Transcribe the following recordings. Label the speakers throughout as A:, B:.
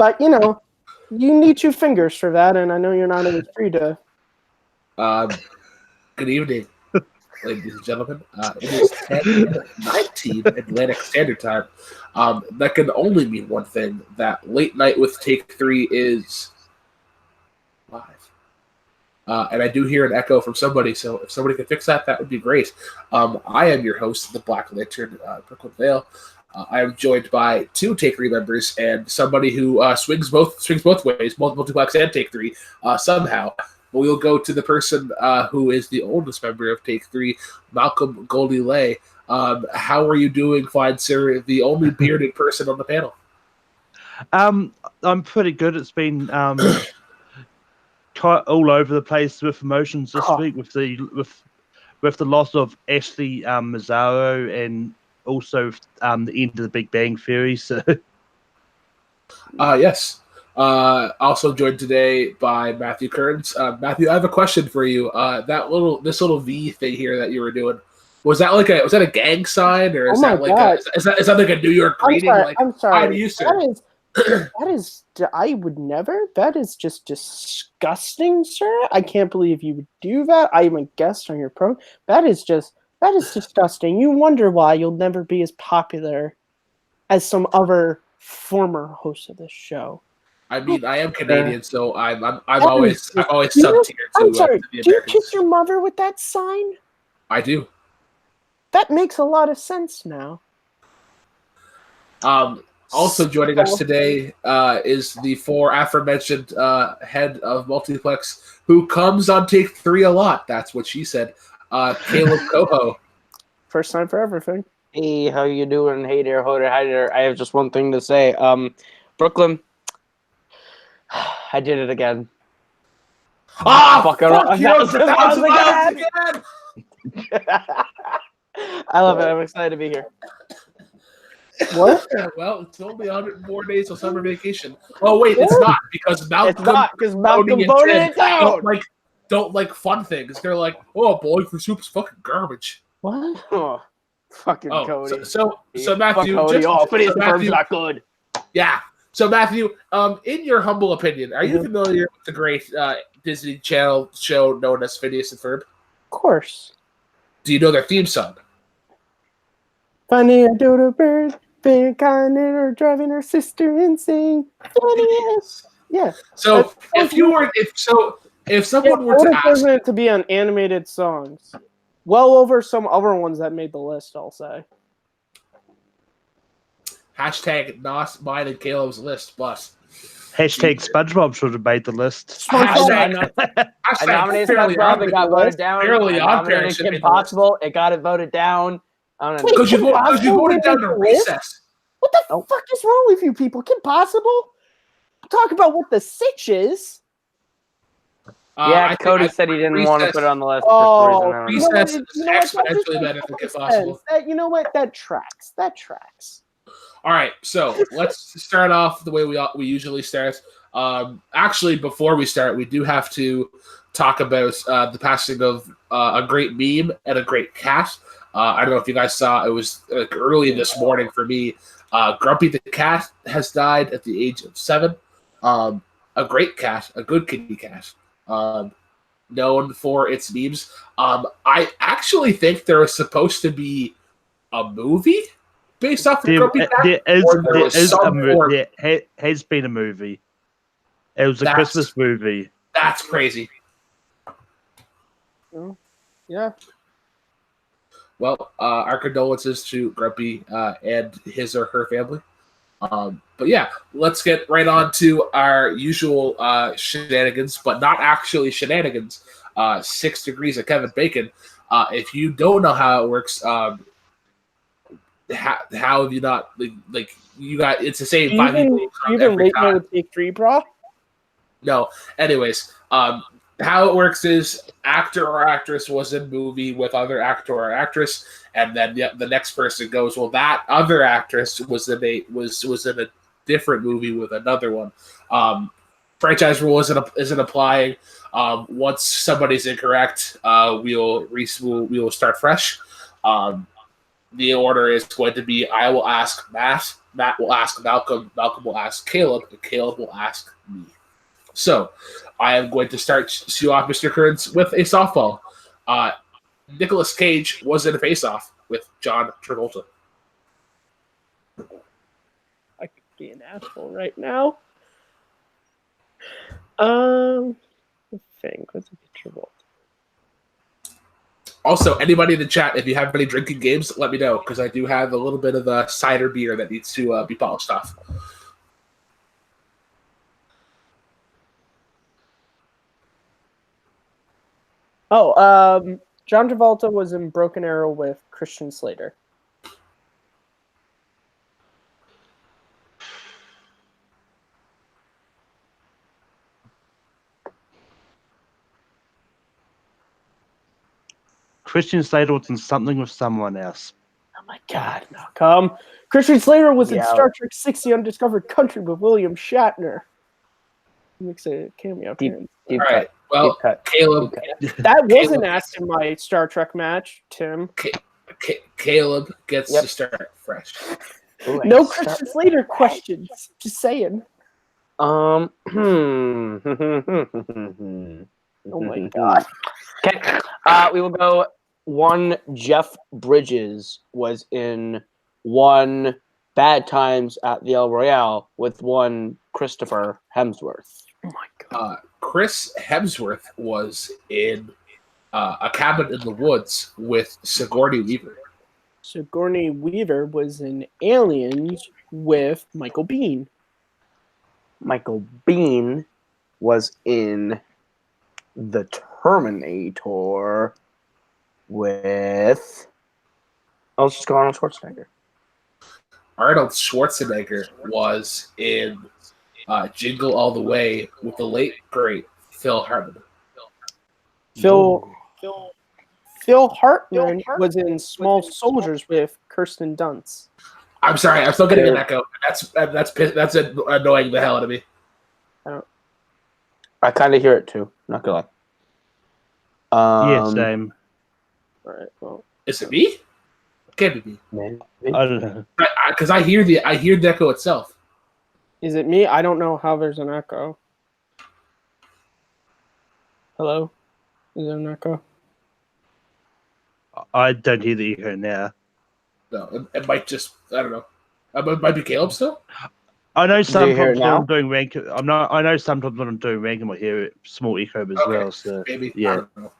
A: But, you need 2 fingers for that, and I know you're not always free to...
B: Good evening, ladies and gentlemen. It is 10:19 Atlantic Standard Time. That can only mean one thing, that Late Night with Take 3 is live. And I do hear an echo from somebody, so if somebody could fix that, that would be great. I am your host, the Black Lantern, Brooklyn Vale. I am joined by 2 Take 3 members and somebody who swings both ways, multiplex and Take 3, somehow. But we'll go to the person who is the oldest member of Take 3, Malcolm Goldie Lay. How are you doing, fine sir, the only bearded person on the panel?
C: I'm pretty good. It's been all over the place with emotions this week with the loss of Ashley Mazzaro and also the end of the Big Bang Theory. So,
B: yes. Also joined today by Matthew Kearns. Matthew, I have a question for you. This little V thing here that you were doing, was that a gang sign, or is that like a New York greeting?
A: I'm sorry.
B: I'm used to
A: that is. I would never. That is just disgusting, sir. I can't believe you would do that. I'm a guest on your program. That is disgusting. You wonder why you'll never be as popular as some other former hosts of this show.
B: I mean, I am Canadian, so I'm always sub tier.
A: I'm sorry. Do you kiss your mother with that sign?
B: I do.
A: That makes a lot of sense now.
B: Also joining us today is the aforementioned head of Multiplex, who comes on Take 3 a lot. That's what she said. Caleb Coho.
A: First time for everything.
D: Hey, how you doing? Hey there, hi there. I have just one thing to say. Brooklyn, I did it again.
B: Fuck you!
D: I love it. I'm excited to be here.
A: What?
B: Well, it's only 104 days till summer vacation. Oh wait, it's not, because Malcolm
D: voted it down.
B: Don't like fun things. They're like, oh, Bowling for Soup is fucking garbage.
A: What?
D: Oh, fucking Cody.
B: So Matthew,
D: Matthew's not good.
B: Yeah. So Matthew, in your humble opinion, are you familiar with the great Disney Channel show known as Phineas and Ferb?
A: Of course.
B: Do you know their theme song?
A: Funny, a dodo bird, being kind or driving her sister insane. Phineas. Yeah.
B: So if someone were to ask
A: it to be on animated songs, well over some other ones that made the list, I'll say.
B: Hashtag not mine and Caleb's list, but
C: hashtag SpongeBob should have made the list.
D: I nominated SpongeBob. It got voted down. I nominated Kim Possible. It got it voted down.
B: Because you voted down to Recess.
A: What the fuck is wrong with you people? Kim Possible? Talk about what the sitch is.
D: Cody said he didn't want to put it on the list.
B: Recess is exponentially better than Kim Possible.
A: You know what? That tracks.
B: All right, so let's start off the way we usually start. Actually, before we start, we do have to talk about the passing of a great meme and a great cat. I don't know if you guys saw, it was early this morning for me. Grumpy the cat has died at the age of 7. A great cat, a good kitty cat, known for its memes. I actually think there was supposed to be a movie based off of Grumpy Cat.
C: There has been a movie. It was a Christmas movie.
B: That's crazy.
A: Yeah.
B: Well, our condolences to Grumpy and his or her family. But yeah, let's get right on to our usual shenanigans, but not actually shenanigans. 6 degrees of Kevin Bacon. If you don't know how it works, how have you not like you got? It's the same 5 people every time.
A: With Take 3, bro?
B: No. Anyways, how it works is actor or actress was in movie with other actor or actress, and then the next person goes, well, that other actress was in a different movie with another one. Franchise rule isn't applying. Once somebody's incorrect, we will start fresh. The order is going to be: I will ask Matt Matt will ask Malcolm. Malcolm will ask Caleb, and Caleb will ask me. So, I am going to start you off, Mr. Kearns, with a softball. Nicolas Cage was in a face-off with John Travolta.
A: I could be an asshole right now. I think what's a picture of?
B: Also, anybody in the chat, if you have any drinking games, let me know, because I do have a little bit of a cider beer that needs to be polished off.
A: Oh, John Travolta was in Broken Arrow with Christian Slater.
C: Christian Slater was in something with someone else.
A: Oh my God, Malcolm. Christian Slater was in
D: Yeah.
A: Star Trek 6: The Undiscovered Country with William Shatner. He makes a cameo appearance.
D: Deep
B: All
D: cut.
B: right. Well,
D: Deep cut.
B: Caleb,
D: Deep cut.
A: That wasn't asked in my Star Trek match, Tim.
B: Caleb gets
D: Yep.
B: to start fresh.
D: Ooh,
A: No
D: I
A: Christian
D: start-
A: Slater questions. Just saying.
D: Oh
A: Oh my God.
D: Okay. We will go. One Jeff Bridges was in one Bad Times at the El Royale with one Christopher Hemsworth.
A: Oh my God.
B: Chris Hemsworth was in A Cabin in the Woods with Sigourney Weaver.
A: Sigourney Weaver was in Aliens with Michael Biehn.
D: Michael Biehn was in The Terminator with. Let's just go on Schwarzenegger.
B: Arnold Schwarzenegger was in Jingle All the Way with the late, great Phil Hartman.
A: Phil Hartman was in Small Soldiers with Kirsten Dunst.
B: I'm sorry, I'm still getting an echo. That's annoying the hell out of me.
D: I kind of hear it too. Not gonna lie.
C: Yeah, same.
A: All right. Well,
B: Is it me? Can't be me.
D: Maybe.
C: I don't know.
B: Because I hear the echo itself.
A: is it me? I don't know how there's an echo. Hello? Is there an echo?
C: I don't hear the echo now.
B: No, it might just, I don't know. It might be Caleb still?
C: I know
D: you hear it
C: sometimes when
D: now?
C: I'm doing rank, I know sometimes when I'm doing rank, I hear it small echo as
B: Okay.
C: well. So
B: Maybe. I
C: yeah,
B: don't know.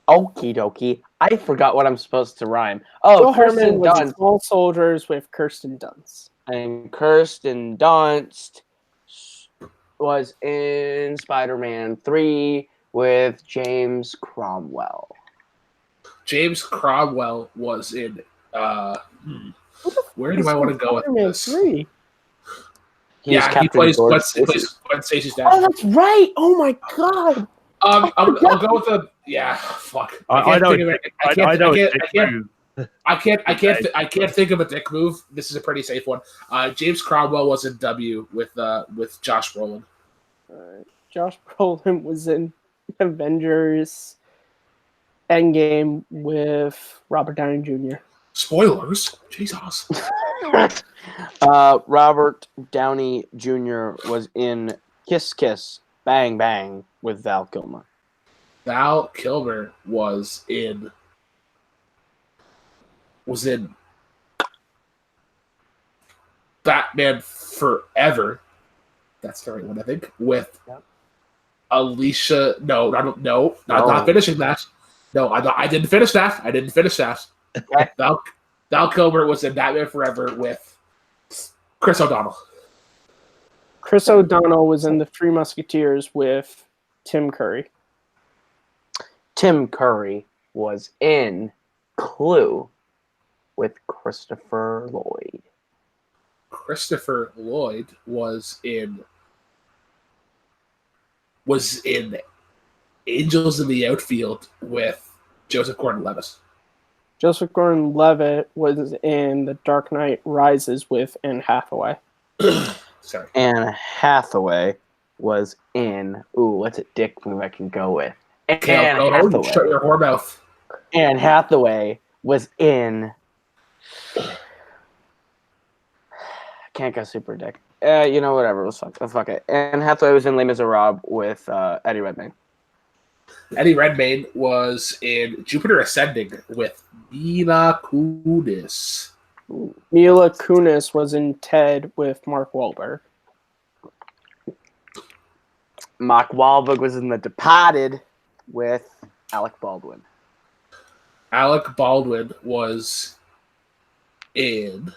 D: Okie dokie. I forgot what I'm supposed to rhyme. Oh,
A: Phil Hartman
D: Kirsten
A: was in
D: Dunst.
A: Small Soldiers with Kirsten Dunst.
D: And Kirsten Dunst was in Spider-Man 3 with James Cromwell.
B: James Cromwell was in. Where do I want to go with
A: Spider-Man
B: this?
A: 3.
D: He's
B: He
D: Captain
B: plays
D: George
B: Gwen
D: Stacy.
B: Stacy's
A: Oh,
B: dad.
A: that's right. Oh my God.
B: I'll go with the fuck.
C: I know.
B: I can't think of a dick move. This is a pretty safe one. James Cromwell was in W with Josh Brolin.
A: Josh Brolin was in Avengers Endgame with Robert Downey Jr.
B: Spoilers, Jesus.
D: Robert Downey Jr. was in Kiss Kiss Bang Bang with Val Kilmer.
B: Val Kilmer was in Batman Forever. That's the right one, I think. With Alicia. Not finishing that. No, I didn't finish that.
D: Okay.
B: Val Kilmer was in Batman Forever with Chris O'Donnell.
A: Chris O'Donnell was in The Three Musketeers with Tim Curry.
D: Tim Curry was in Clue with Christopher Lloyd.
B: Christopher Lloyd was in Angels in the Outfield with Joseph Gordon-Levitt.
A: Joseph Gordon-Levitt was in The Dark Knight Rises with Anne Hathaway.
B: Sorry.
D: Anne Hathaway was in. Ooh, what's a dick move I can go with?
B: Shut
D: Hathaway.
B: your whore mouth.
D: Anne Hathaway was in Can't go super dick. You know, whatever. Fuck it. Anne Hathaway was in Les Miserables with Eddie Redmayne.
B: Eddie Redmayne was in Jupiter Ascending with Mila Kunis.
A: Mila Kunis was in Ted with Mark Wahlberg.
D: Mark Wahlberg was in The Departed with Alec Baldwin.
B: Alec Baldwin was in...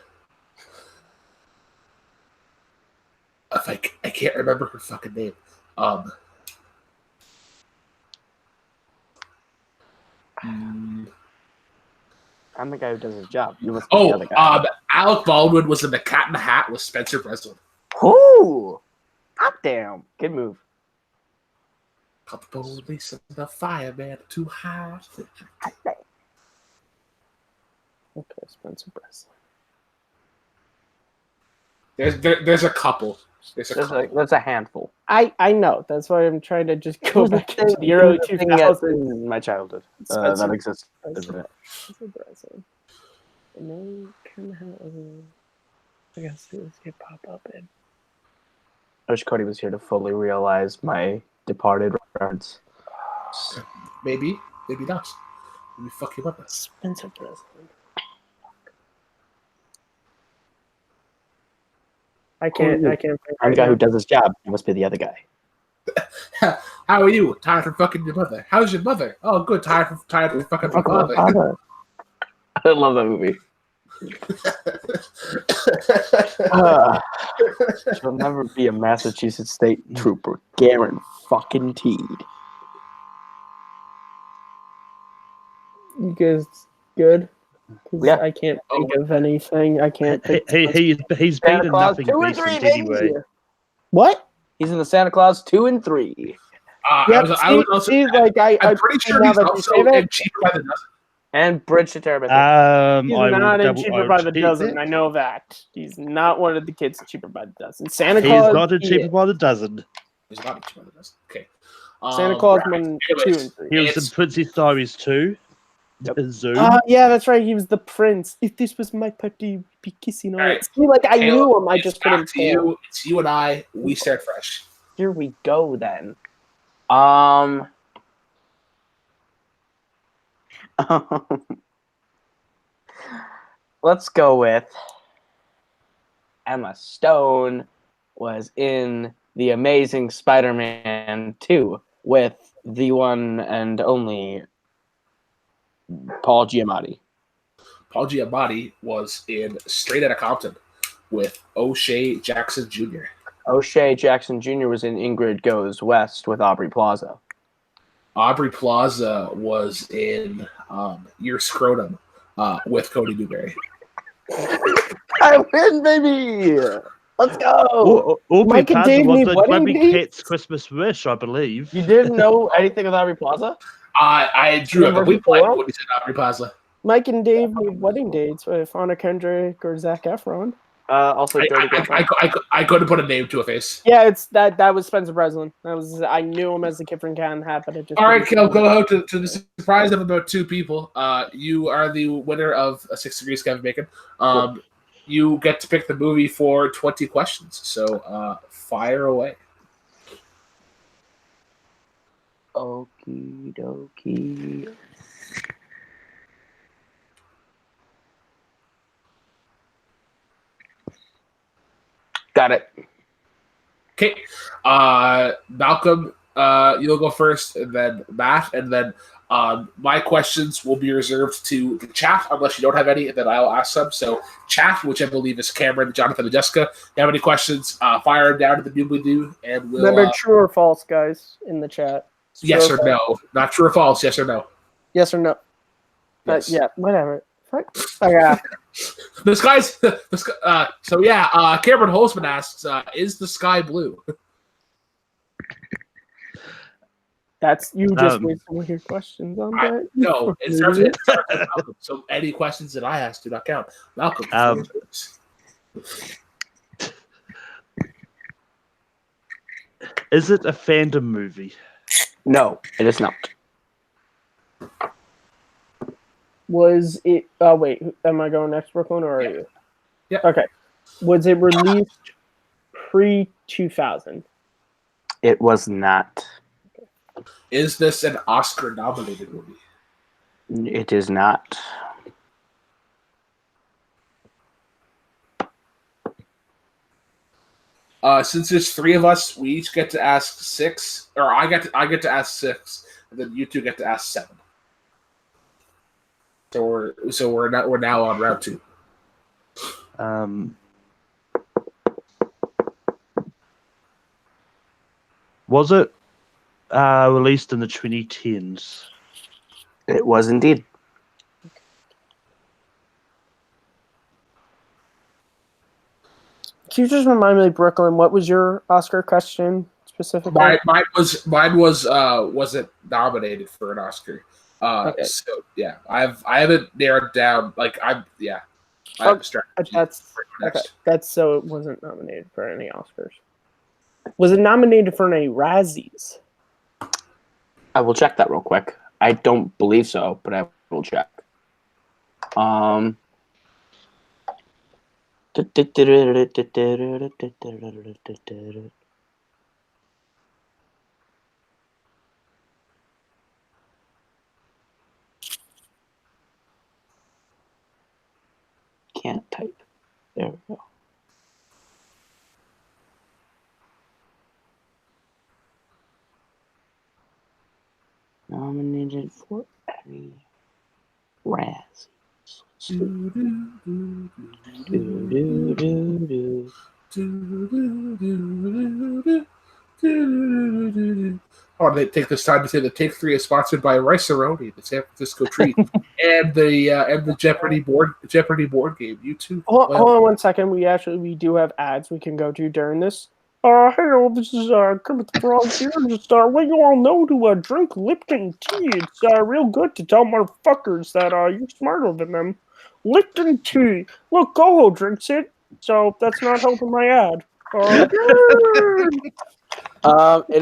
B: I can't remember her fucking name.
D: I'm the guy who does his job. You must be the other guy.
B: Alec Baldwin was in The Cat in the Hat with Spencer Breslin.
D: Ooh! Hot damn. Good move.
B: Cut the police and the fireman too high.
A: Okay, Spencer Breslin.
B: There's a couple.
D: That's a handful.
A: I know. That's why I'm trying to just go
D: Who's the
A: back into the
D: thing-
A: early
D: who's the thing that
A: 2000s.
D: in my childhood.
A: Spencer
D: That exists,
A: Breslin.
D: isn't it?
A: Spencer Breslin. And then kind of I guess it was get pop up in.
D: I wish Cody was here to fully realize my Departed reference.
B: Maybe not. Maybe fuck you up.
A: Spencer Breslin. I can't think
D: I'm the
A: right
D: guy
A: now.
D: who does his job. You must be the other guy.
B: How are you? Tired from fucking your mother. How's your mother? Oh, good. Tired from fucking my father.
D: I love that movie. She'll never be a Massachusetts State Trooper. Guaranteed.
A: You guys good? 'Cause
D: Yeah.
A: I can't think of anything. I can't think.
C: He's been
D: Santa
C: in
D: Claus
C: nothing
D: 2 and 3,
C: recent
D: baby.
C: anyway.
A: What?
D: He's in the Santa Claus 2 and 3.
A: Yep,
B: I was also.
A: I'm
B: pretty sure he's also in Cheaper by the Dozen.
D: And Bridge to Terabithia.
A: He's
C: I
A: not
C: will
A: in Cheaper by the
C: check
A: Dozen.
C: that.
A: I know that. He's not one of the kids in Cheaper by the Dozen. Santa
C: He's
A: Claus.
C: not in
A: he
C: Cheaper
A: is.
C: by the Dozen.
B: He's not in Cheaper by the Dozen. Okay.
A: Santa Claus
B: right.
A: 1, 2,
B: Anyways,
A: and 3.
C: He was in Princess Diaries 2.
A: Yep.
C: Zoom.
A: Yeah, that's right. He was the prince. If this was my party, we'd be kissing on
B: Right.
A: it. See, like I
B: Caleb,
A: knew him. I
B: it's
A: just
B: back
A: couldn't
B: to you. It's you and I. We start fresh.
D: Here we go then. Let's go with Emma Stone was in The Amazing Spider-Man 2 with the one and only Paul Giamatti.
B: Paul Giamatti was in Straight Outta Compton with O'Shea Jackson Jr.
D: O'Shea Jackson Jr. was in Ingrid Goes West with Aubrey Plaza.
B: Aubrey Plaza was in Your Scrotum with Cody Newberry.
D: I win, baby! Let's go!
C: Aubrey
A: Mike and
C: Plaza
A: Dave
C: was
A: need
C: the
A: wedding
C: Baby
A: dates?
C: Cat's Christmas wish, I believe.
D: You didn't know anything with Aubrey Plaza?
B: I drew a complete blank when he said Aubrey Plaza.
A: Mike and Dave need wedding dates with Anna Kendrick or Zac Efron.
D: Also, Dirty Grandpa.
B: I couldn't put a name to a face.
A: Yeah, it's that was Spencer Breslin. I knew him as the kid from Cannon Hat, but it just.
B: All right, Kel, go out to the surprise of about 2 people. You are the winner of a 6 Degrees Kevin Bacon.
D: Cool.
B: You get to pick the movie for 20 questions. So fire away.
D: Okie dokie. Got it.
B: Okay. Malcolm, you'll go first, and then Matt, and then my questions will be reserved to the chat, unless you don't have any, and then I'll ask some. So chat, which I believe is Cameron, Jonathan, and Jessica, if you have any questions, fire them down to the doobly-doo, and we'll...
A: Remember, true or false, guys, in the chat.
B: yes or no. Not true or false, yes or no.
A: Yes or no.
B: Yes.
A: Yeah, whatever. Okay.
B: This guy's... Cameron Holzman asks, is the sky blue?
A: That's you just wasted one of your questions on that.
B: No, it starts with Malcolm. So any questions that I ask do not count. Malcolm,
C: is it a fandom movie?
D: No, it is not.
A: Was it? Oh wait, am I going next, Brooklyn, or are you?
B: Yeah.
A: Okay. Was it released pre-2000?
D: It was not.
B: Is this an Oscar-nominated movie?
D: It is not.
B: Since there's three of us, we each get to ask six, or I get to ask six, and then you two get to ask seven. So we're now on round two.
C: Was it released in the 2010s?
D: It was indeed.
A: Can you just remind me, Brooklyn, what was your Oscar question specifically?
B: Mine was it nominated for an Oscar?
A: Okay.
B: So yeah, I haven't narrowed down. Like I have a strategy.
A: That's okay. That's so it wasn't nominated for any Oscars. Was it nominated for any Razzies?
D: I will check that real quick. I don't believe so, but I will check. Can't type. There we go. Nominated for any Razzies.
B: Oh, they take this time to say that Take Three is sponsored by Rice-A-Roni, the San Francisco treat, and the Jeopardy board game. You too.
A: Hold on 1 second. We do have ads we can go to during this. Hello, this is Kermit the Frog here. Just let you all know to drink Lipton tea. It's real good to tell motherfuckers that you're smarter than them. Lipton tea. Look, Goho drinks it, so that's not helping my ad.
D: It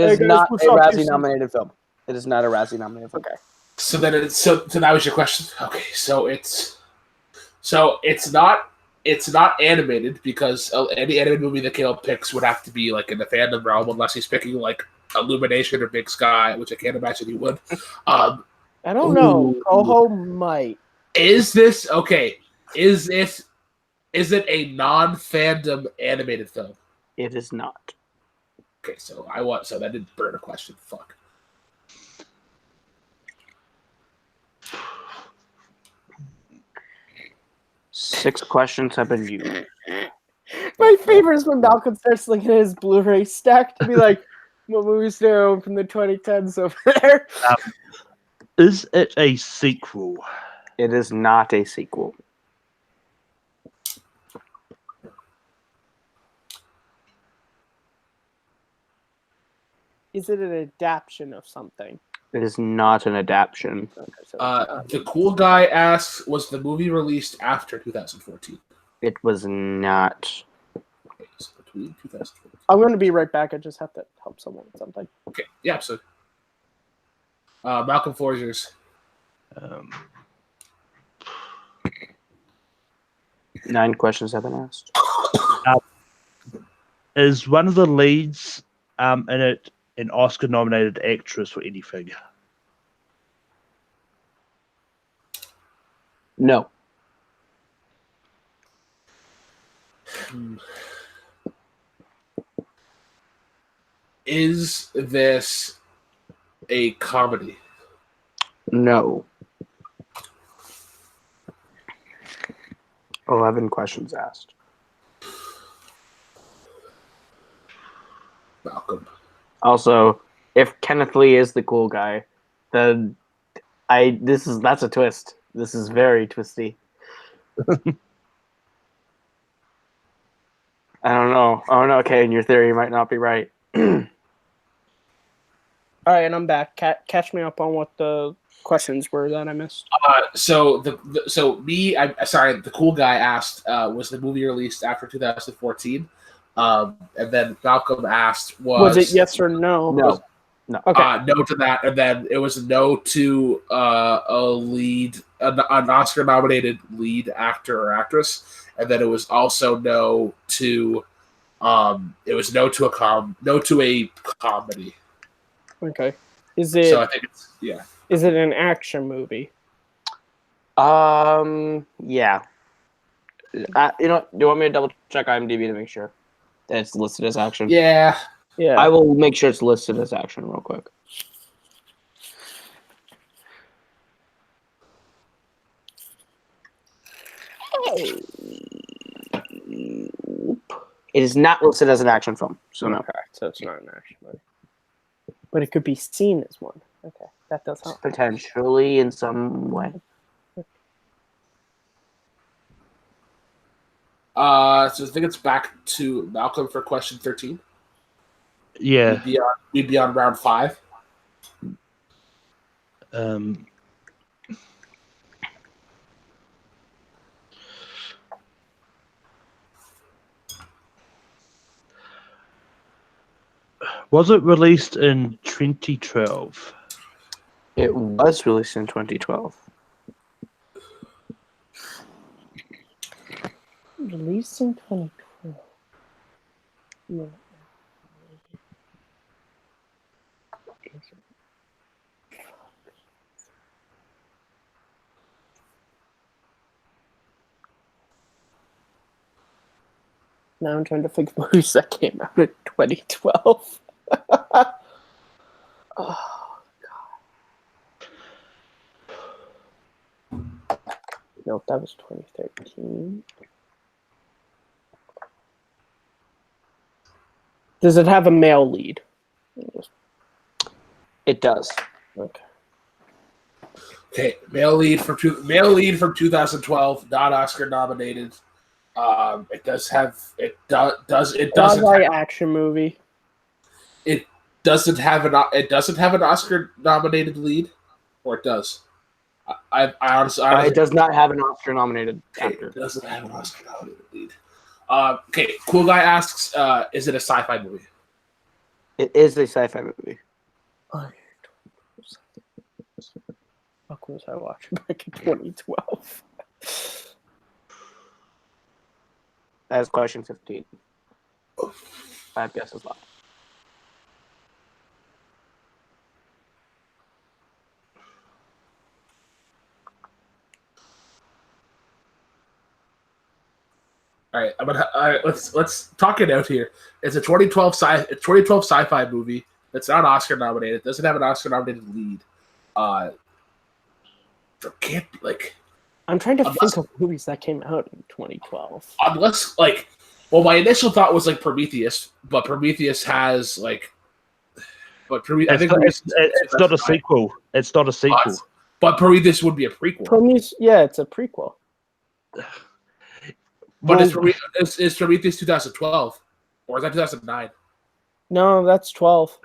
D: is not a Razzie-nominated film. It is not a Razzie-nominated film.
A: Okay.
B: So then so that was your question. Okay, so it's not animated because any animated movie that Caleb picks would have to be like in the fandom realm unless he's picking like Illumination or Big Sky, which I can't imagine he would.
A: I don't know. Goho might.
B: Is this okay? Is it a non-fandom animated film?
D: It is not.
B: Okay, so that didn't burn a question. Fuck.
D: Six questions have been used.
A: My favorite is when Malcolm starts looking at his Blu-ray stack to be like, what movies do from the 2010s over there?
C: Is it a sequel?
D: It is not a sequel.
A: Is it an adaptation of something?
D: It is not an adaptation.
A: Okay, so
B: The cool guy asks, was the movie released after 2014?
D: It was not.
B: Okay, so between 2014.
A: I'm going to be right back. I just have to help someone with something.
B: Okay, yeah, so Malcolm Forgers.
D: 9 questions have been asked.
C: Is one of the leads in it an Oscar-nominated actress for anything?
D: No.
B: Is this a comedy?
D: No. 11 questions asked.
B: Malcolm.
D: Also, if Kenneth Lee is the cool guy, then that's a twist. This is very twisty. I don't know. Oh no, okay, in your theory you might not be right.
A: All right, and I'm back. Catch me up on what the questions were that I missed.
B: The cool guy asked, was the movie released after 2014? And then Malcolm asked, was
A: it yes or no?
D: No.
A: Okay.
B: No to that, and then it was no to an Oscar-nominated lead actor or actress, and then it was also no to a comedy.
A: Okay.
B: So I think it's
A: Is it an action movie?
D: Yeah. Do you want me to double check IMDb to make sure that it's listed as action?
B: Yeah.
A: Yeah.
D: I will make sure it's listed as action real quick. It is not listed as an action film, so no.
A: Okay, so it's not an action movie. But it could be seen as one. Okay, that does help.
D: Potentially in some way.
B: So I think it's back to Malcolm for question 13.
C: Yeah.
B: We'd be on round 5.
C: Was it released in 2012?
D: It was released in 2012.
A: Released in 2012. Yeah. Now I'm trying to think of movies that came out in 2012. Oh, God. No, that was 2013. Does it have a male lead?
D: It does.
A: Okay.
B: Okay, male lead from 2012, not Oscar nominated. It doesn't have
A: action movie.
B: it doesn't have an Oscar nominated lead, or it does. I honestly
D: It does not have an Oscar nominated actor.
B: It doesn't have an Oscar nominated lead. Okay, Cool Guy asks, is it a sci-fi movie?
D: It is a sci-fi movie.
A: Fuck was I watching back in 2012?
D: That is question 15. 5 guesses left.
B: All right, let's talk it out here. It's a 2012 sci-fi movie that's not Oscar nominated. It doesn't have an Oscar nominated lead. There can't be
A: I'm trying to think of movies that came out in 2012.
B: Unless my initial thought was Prometheus, but Prometheus has I think
C: it's not a sequel. It's not a sequel.
B: But Prometheus would be a prequel.
A: Prometheus, yeah, it's a prequel.
B: But is Prometheus 2012? Or is that 2009?
A: No, that's 12.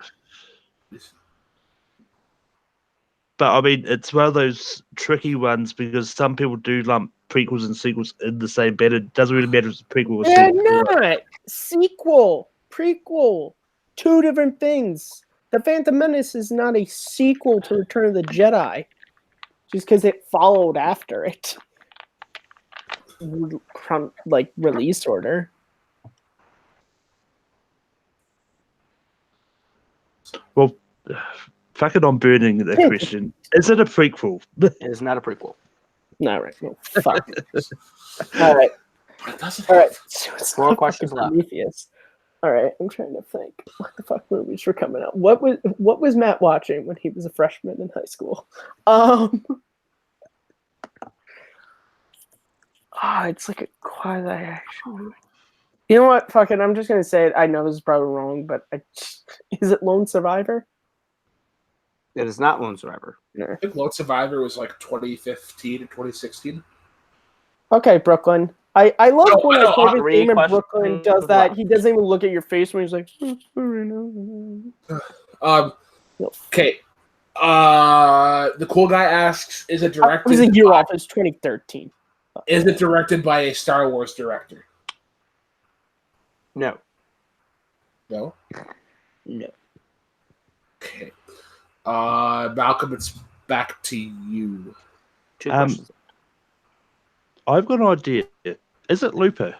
C: But I mean, it's one of those tricky ones because some people do lump prequels and sequels in the same bed. It doesn't really matter if it's a prequel or sequel.
A: They're not. Sequel, prequel, 2 different things. The Phantom Menace is not a sequel to Return of the Jedi, just because it followed after it. Release order.
C: Well, fuck it on burning the question. Is it a prequel?
D: It is not a prequel.
A: No, right. No, fuck. All right. All right. So it's
D: 4 questions left.
A: Prometheus. All right. I'm trying to think. What the fuck movies were coming out? What was Matt watching when he was a freshman in high school? It's like a quasi-action movie. You know what? Fuck it. I'm just gonna say it. I know this is probably wrong, but is it Lone Survivor?
D: It is not Lone Survivor.
B: I think Lone Survivor was 2015 and 2016.
A: Okay, Brooklyn. I love when my favorite game in Brooklyn does that. He doesn't even look at your face when he's like.
B: Okay. The Cool Guy asks, is it directed?
A: It was a year off. It's 2013.
B: Is it directed by a Star Wars director?
D: No.
B: No?
A: No.
B: Okay. Malcolm, it's back to you.
D: 2 questions.
C: I've got an idea. Is it Looper?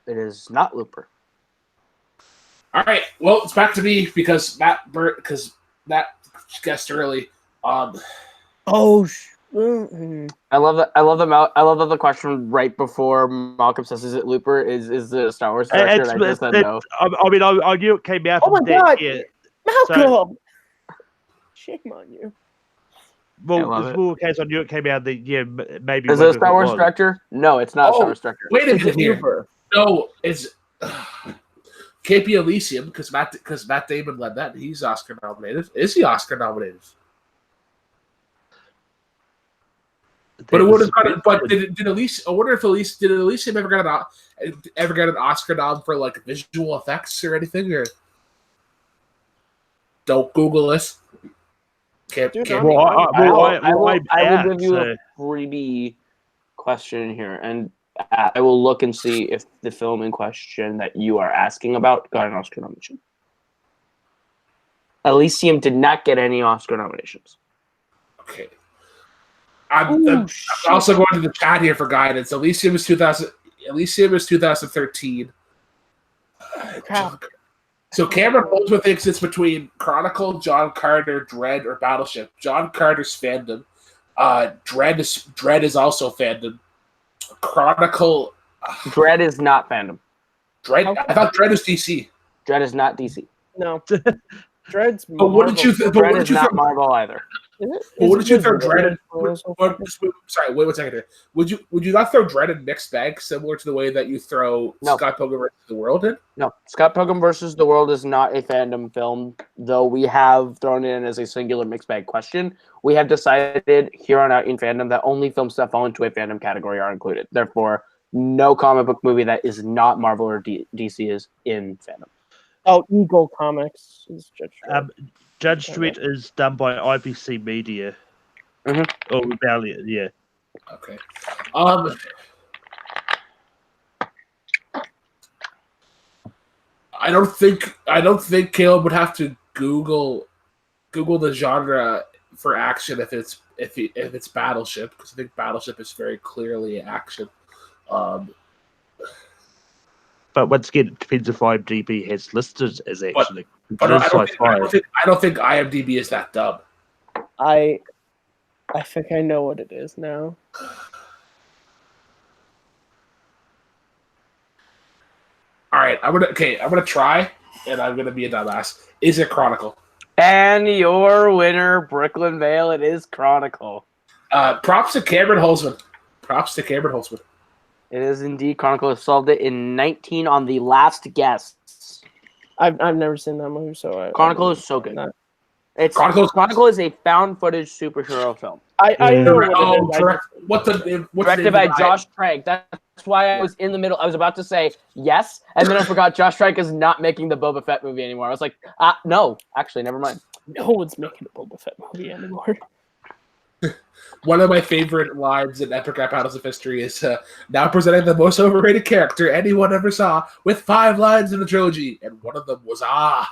D: It is not Looper.
B: All right. Well, it's back to me because Matt guessed early.
A: Oh,
D: I love that. I love that the question right before Malcolm says, "Is it Looper?" Is it a Star Wars director? And I just said no.
C: I mean, I knew it came out
A: oh
C: from
A: my God,
C: yeah.
A: Malcolm! Shame on you.
C: Well, it's more case I knew it came out. Maybe.
D: Is it a Star Wars director? No, it's not a Star Wars director.
B: Wait a
A: Is
B: minute
A: it
B: here.
A: Looper?
B: No, it's can't be Elysium because Matt Damon led that. He's Oscar nominated. Is he Oscar nominated? But it would have got. But did Elysium? I wonder if Elysium ever got an Oscar nom for like visual effects or anything? Or don't Google this.
D: I will give you a freebie question here, and I will look and see if the film in question that you are asking about got an Oscar nomination. Elysium did not get any Oscar nominations.
B: Okay. I'm also going to the chat here for guidance. Elysium is 2013. So Cameron Holdsworth thinks it's between Chronicle, John Carter, Dread, or Battleship. John Carter's fandom. Dread is also fandom. Chronicle.
D: Dread is not fandom.
B: Dread. I thought Dread was DC.
D: Dread is not DC.
A: No. Dread's
B: But what did you think?
D: Dread is not Marvel either.
B: What did you throw Dread in? Sorry, wait 1 second here. Would you not throw Dread in mixed bag similar to the way that you throw Scott Pilgrim vs. the World in?
D: No, Scott Pilgrim vs. the World is not a fandom film, though we have thrown it in as a singular mixed bag question. We have decided here on out in fandom that only films that fall into a fandom category are included. Therefore, no comic book movie that is not Marvel or DC is in fandom.
A: Oh, Eagle Comics is Judge Dredd.
C: Judge Dredd is done by IPC Media.
D: Mm-hmm.
C: Or Rebellion, yeah.
B: Okay. I don't think Caleb would have to Google the genre for action if it's Battleship, because I think Battleship is very clearly action.
C: But once again, it depends if IMDb has listed as actually.
B: But I don't think IMDb is that dumb.
A: I think I know what it is now.
B: All right, I'm gonna try, and I'm gonna be a dumbass. Is it Chronicle?
D: And your winner, Brooklyn Vale, it is Chronicle.
B: Props to Cameron Holzman.
D: It is indeed Chronicle. Solved it in 19 on the last guess.
A: I've never seen that movie, so
D: Chronicle is so good. Chronicle is a found footage superhero film.
A: I know what it is.
D: Directed by Josh Trank. That's why I was in the middle. I was about to say yes, and then I forgot Josh Trank is not making the Boba Fett movie anymore. I was like, no, actually, never mind.
A: No one's making a Boba Fett movie anymore.
B: One of my favorite lines in Epic Rap Battles of History is now presenting the most overrated character anyone ever saw with 5 lines in the trilogy, and one of them was All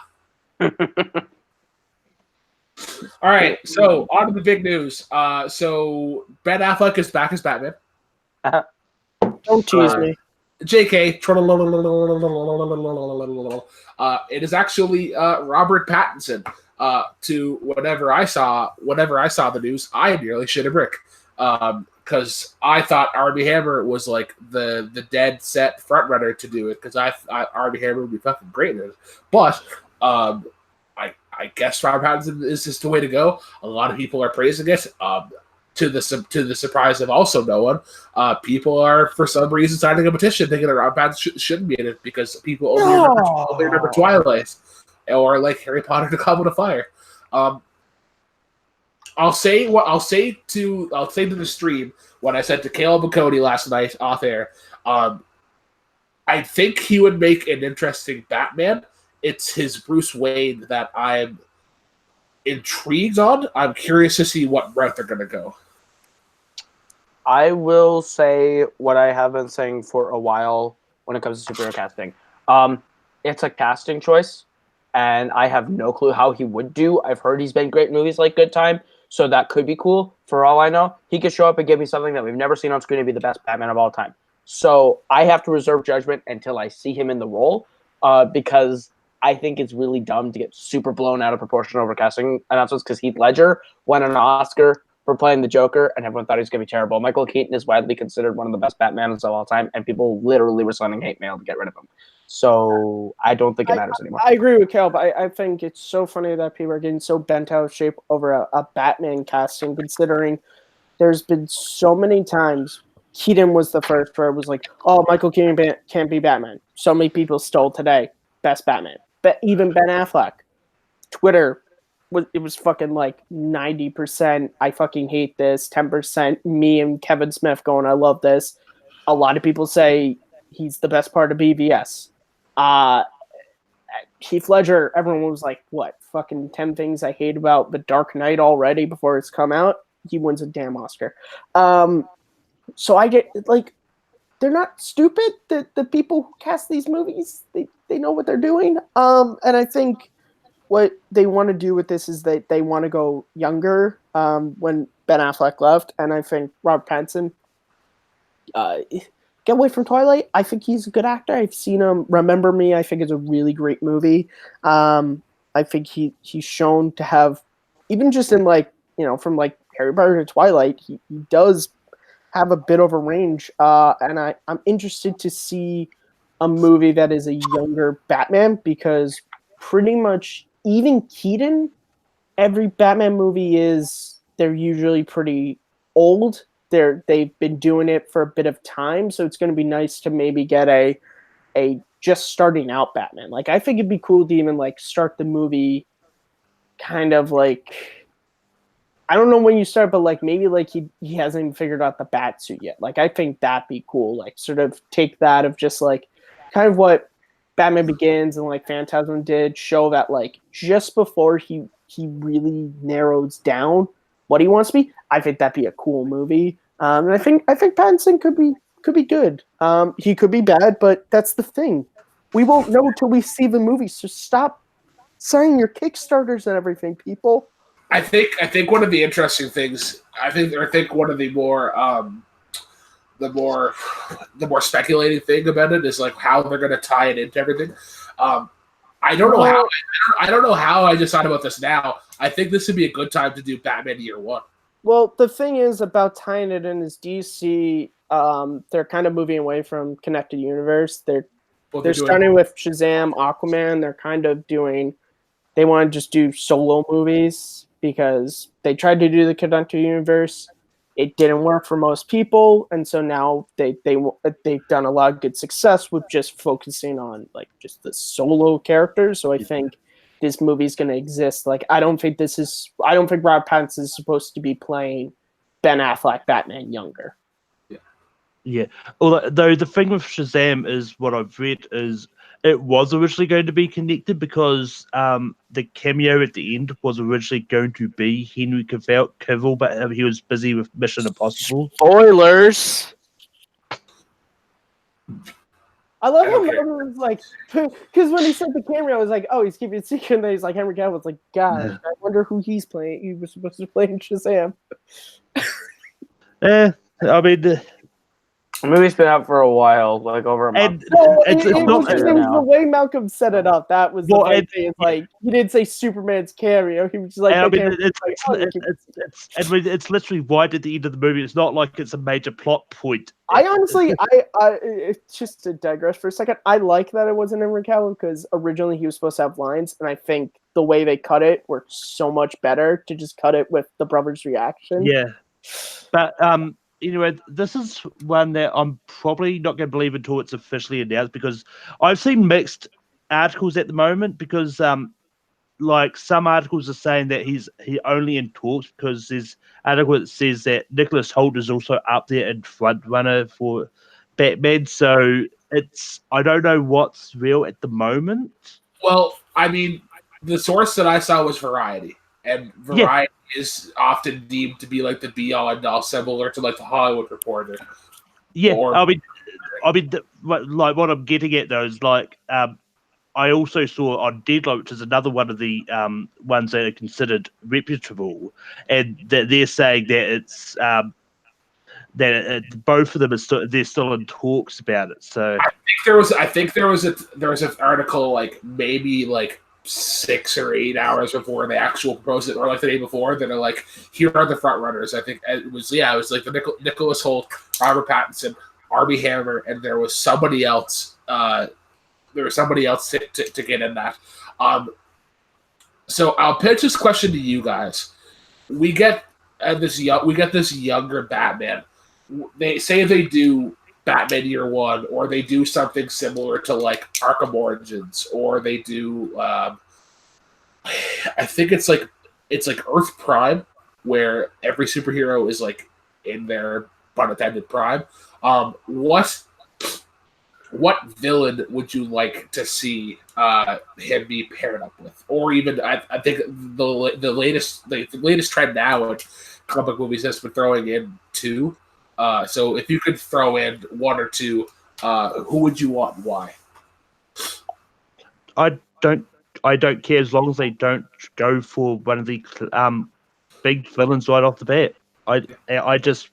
B: right, so on to the big news. So Ben Affleck is back as Batman.
A: Don't tease me.
B: JK. It is actually Robert Pattinson. To whenever I saw the news, I nearly shit a brick because I thought Armie Hammer was like the dead set front runner to do it because I Armie Hammer would be fucking great in it. But I guess Robert Pattinson is just the way to go. A lot of people are praising it. To the surprise of also no one, people are for some reason signing a petition thinking that Robert Pattinson shouldn't be in it because people only remember Twilight. Or like Harry Potter: The Goblet of Fire. I'll say to the stream what I said to Caleb and Cody last night off air. I think he would make an interesting Batman. It's his Bruce Wayne that I'm intrigued on. I'm curious to see what route they're going to go.
D: I will say what I have been saying for a while when it comes to superhero casting. It's a casting choice. And I have no clue how he would do. I've heard he's been great in movies like Good Time. So that could be cool. For all I know, he could show up and give me something that we've never seen on screen and be the best Batman of all time. So I have to reserve judgment until I see him in the role, because I think it's really dumb to get super blown out of proportion over casting announcements, because Heath Ledger won an Oscar for playing the Joker, and everyone thought he was going to be terrible. Michael Keaton is widely considered one of the best Batmans of all time, and people literally were sending hate mail to get rid of him. So I don't think it matters anymore.
A: I agree with Caleb. I think it's so funny that people are getting so bent out of shape over a Batman casting, considering there's been so many times Keaton was the first where it was like, oh, Michael Keaton can't be Batman. So many people stole today. Best Batman. But even Ben Affleck. Twitter, it was fucking like 90% I fucking hate this, 10% me and Kevin Smith going, I love this. A lot of people say he's the best part of BVS. Heath Ledger, everyone was like, what, fucking 10 things I hate about The Dark Knight already before it's come out? He wins a damn Oscar. So I get, like, they're not stupid. The people who cast these movies, they know what they're doing. And I think what they want to do with this is they want to go younger when Ben Affleck left. And I think Robert Pattinson, get away from Twilight. I think he's a good actor. I've seen him. Remember Me, I think, is a really great movie. I think he's shown to have, even just in like, you know, from like Harry Potter to Twilight, he does have a bit of a range. And I'm interested to see a movie that is a younger Batman, because pretty much even Keaton, every Batman movie they're usually pretty old. They've been doing it for a bit of time, so it's going to be nice to maybe get a just starting out Batman. Like, I think it'd be cool to even like start the movie kind of like, I don't know when you start, but like maybe like he hasn't even figured out the bat suit yet. Like, I think that'd be cool. Like, sort of take that of just like kind of what Batman Begins and like Phantasm did, show that like just before he really narrows down what he wants to be. I think that'd be a cool movie. And I think Pattinson could be good. He could be bad, but that's the thing. We won't know till we see the movie. So stop signing your Kickstarters and everything, people.
B: I think one of the interesting things, I think one of the more speculating thing about it is like how they're going to tie it into everything. I don't know how I just thought about this now. I think this would be a good time to do Batman Year One.
A: Well, the thing is about tying it in is DC. They're kind of moving away from connected universe. They're starting with Shazam, Aquaman. They're kind of doing. They want to just do solo movies because they tried to do the connected universe. It didn't work for most people, and so now they've done a lot of good success with just focusing on like just the solo characters. So I think this movie's going to exist. Like, I don't think Rob Pattinson is supposed to be playing Ben Affleck Batman younger.
C: Yeah. Although the thing with Shazam is, what I've read is it was originally going to be connected because the cameo at the end was originally going to be Henry Cavill, but he was busy with Mission Impossible.
D: Spoilers.
A: I love how Marvel was like, because when he said the cameo, I was like, oh, he's keeping it secret. And then he's like, Henry Cavill's like, God, I wonder who he's playing. He was supposed to play in Shazam.
C: I mean,
D: the movie's been out for a while, like over a month.
A: It was the way Malcolm set it up. That was the thing. It's like, he didn't say Superman's cameo. He was just like,
C: it's literally right at the end of the movie. It's not like it's a major plot point.
A: I honestly, it's just to digress for a second. I like that it wasn't Henry Cavill because originally he was supposed to have lines, and I think the way they cut it worked so much better to just cut it with the brother's reaction.
C: Yeah, but anyway, this is one that I'm probably not going to believe until it's officially announced, because I've seen mixed articles at the moment, because like some articles are saying that he only in talks, because there's an article that says that Nicholas Hoult is also up there in front runner for Batman. So I don't know what's real at the moment.
B: Well, I mean, the source that I saw was Variety, and Variety is often deemed to be like the be-all and all, similar to like the Hollywood Reporter. Yeah, I mean, like what I'm getting at though is like,
C: I also saw on Deadline, which is another one of the ones that are considered reputable, and that they're saying that it's both of them are they're still in talks about it. So
B: I think there was an article like maybe like 6 or 8 hours before the actual proposal, or like the day before, that are like, here are the front runners. I think it was like the Nicholas Hoult, Robert Pattinson, Armie Hammer, and there was somebody else. To get in that. So I'll pitch this question to you guys. We get this younger Batman. They say they do Batman Year One, or they do something similar to like Arkham Origins, or they do. I think it's like Earth Prime, where every superhero is like in their unattended prime. What villain would you like to see him be paired up with, or even I think the latest trend now in comic book movies has been throwing in 2. So if you could throw in 1 or 2, who would you want and why?
C: I don't care as long as they don't go for one of the big villains right off the bat. I just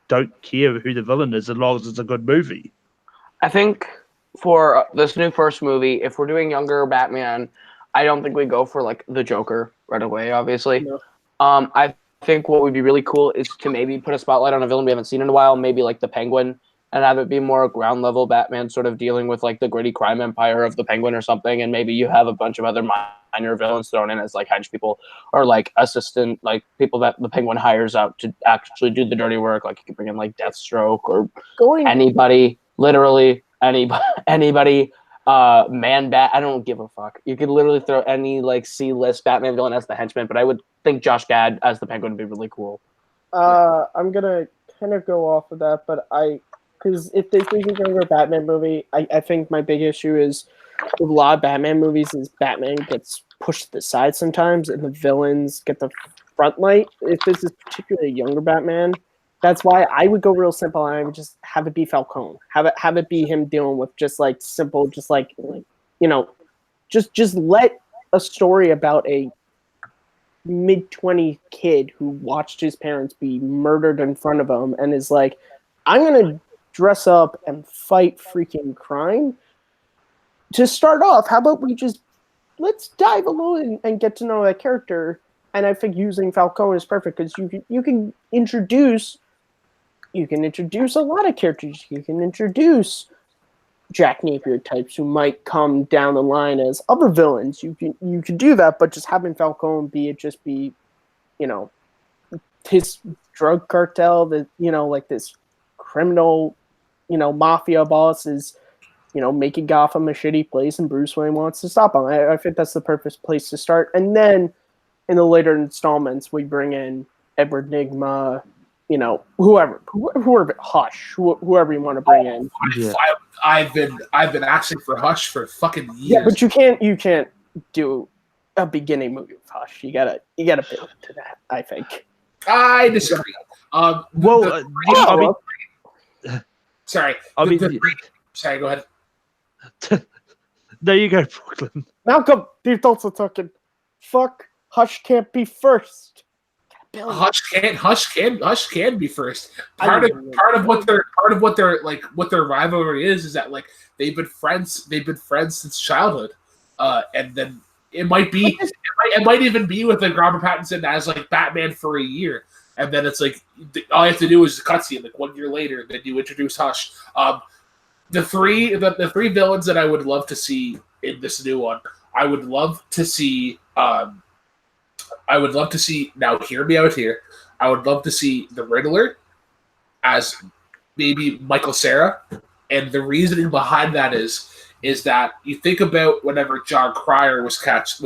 C: don't care who the villain is as long as it's a good movie.
D: I think for this new first movie, if we're doing younger Batman, I don't think we go for like the Joker right away, obviously.
A: No.
D: I think what would be really cool is to maybe put a spotlight on a villain we haven't seen in a while, maybe like the Penguin, and have it be more ground level Batman sort of dealing with like the gritty crime empire of the Penguin or something, and maybe you have a bunch of other minor villains thrown in as like hench people or like assistant, like people that the Penguin hires out to actually do the dirty work. Like you could bring in like Deathstroke or anybody. Literally anybody, Man Bat. I don't give a fuck. You could literally throw any like C-list Batman villain as the henchman, but I would think Josh Gad as the Penguin would be really cool.
A: I'm gonna kind of go off of that, but because if they think of younger Batman movie, I think my big issue is with a lot of Batman movies is Batman gets pushed to the side sometimes, and the villains get the front light. If this is particularly a younger Batman. That's why I would go real simple, and I would just have it be Falcone. Have it be him dealing with just like simple, just like just let a story about a mid-20 kid who watched his parents be murdered in front of him and is like, I'm gonna dress up and fight freaking crime. To start off, how about let's dive a little and get to know that character. And I think using Falcone is perfect because you can introduce a lot of characters. You can introduce Jack Napier types who might come down the line as other villains. You can do that, but just having Falcone be his drug cartel, that like this criminal, mafia boss is, making Gotham a shitty place, and Bruce Wayne wants to stop him. I think that's the perfect place to start. And then in the later installments, we bring in Edward Nygma, whoever, Hush, whoever you want to bring in.
C: Yeah.
B: I've been asking for Hush for fucking years.
A: Yeah, but you can't do a beginning movie with Hush. You gotta build to that. I think.
B: I disagree. Sorry. Sorry. Go ahead.
C: There you go, Brooklyn.
A: Malcolm, the adults are talking. Fuck, Hush can't be first.
B: Hush can be first. Part of what their rivalry is that like they've been friends since childhood, and then it might even be with like Robert Pattinson as like Batman for a year, and then it's like all you have to do is a cutscene like 1 year later, then you introduce Hush. The three villains that I would love to see in this new one, I would love to see. Now, hear me out here. I would love to see the Riddler as maybe Michael Cera, and the reasoning behind that is that you think about whenever John Cryer was cast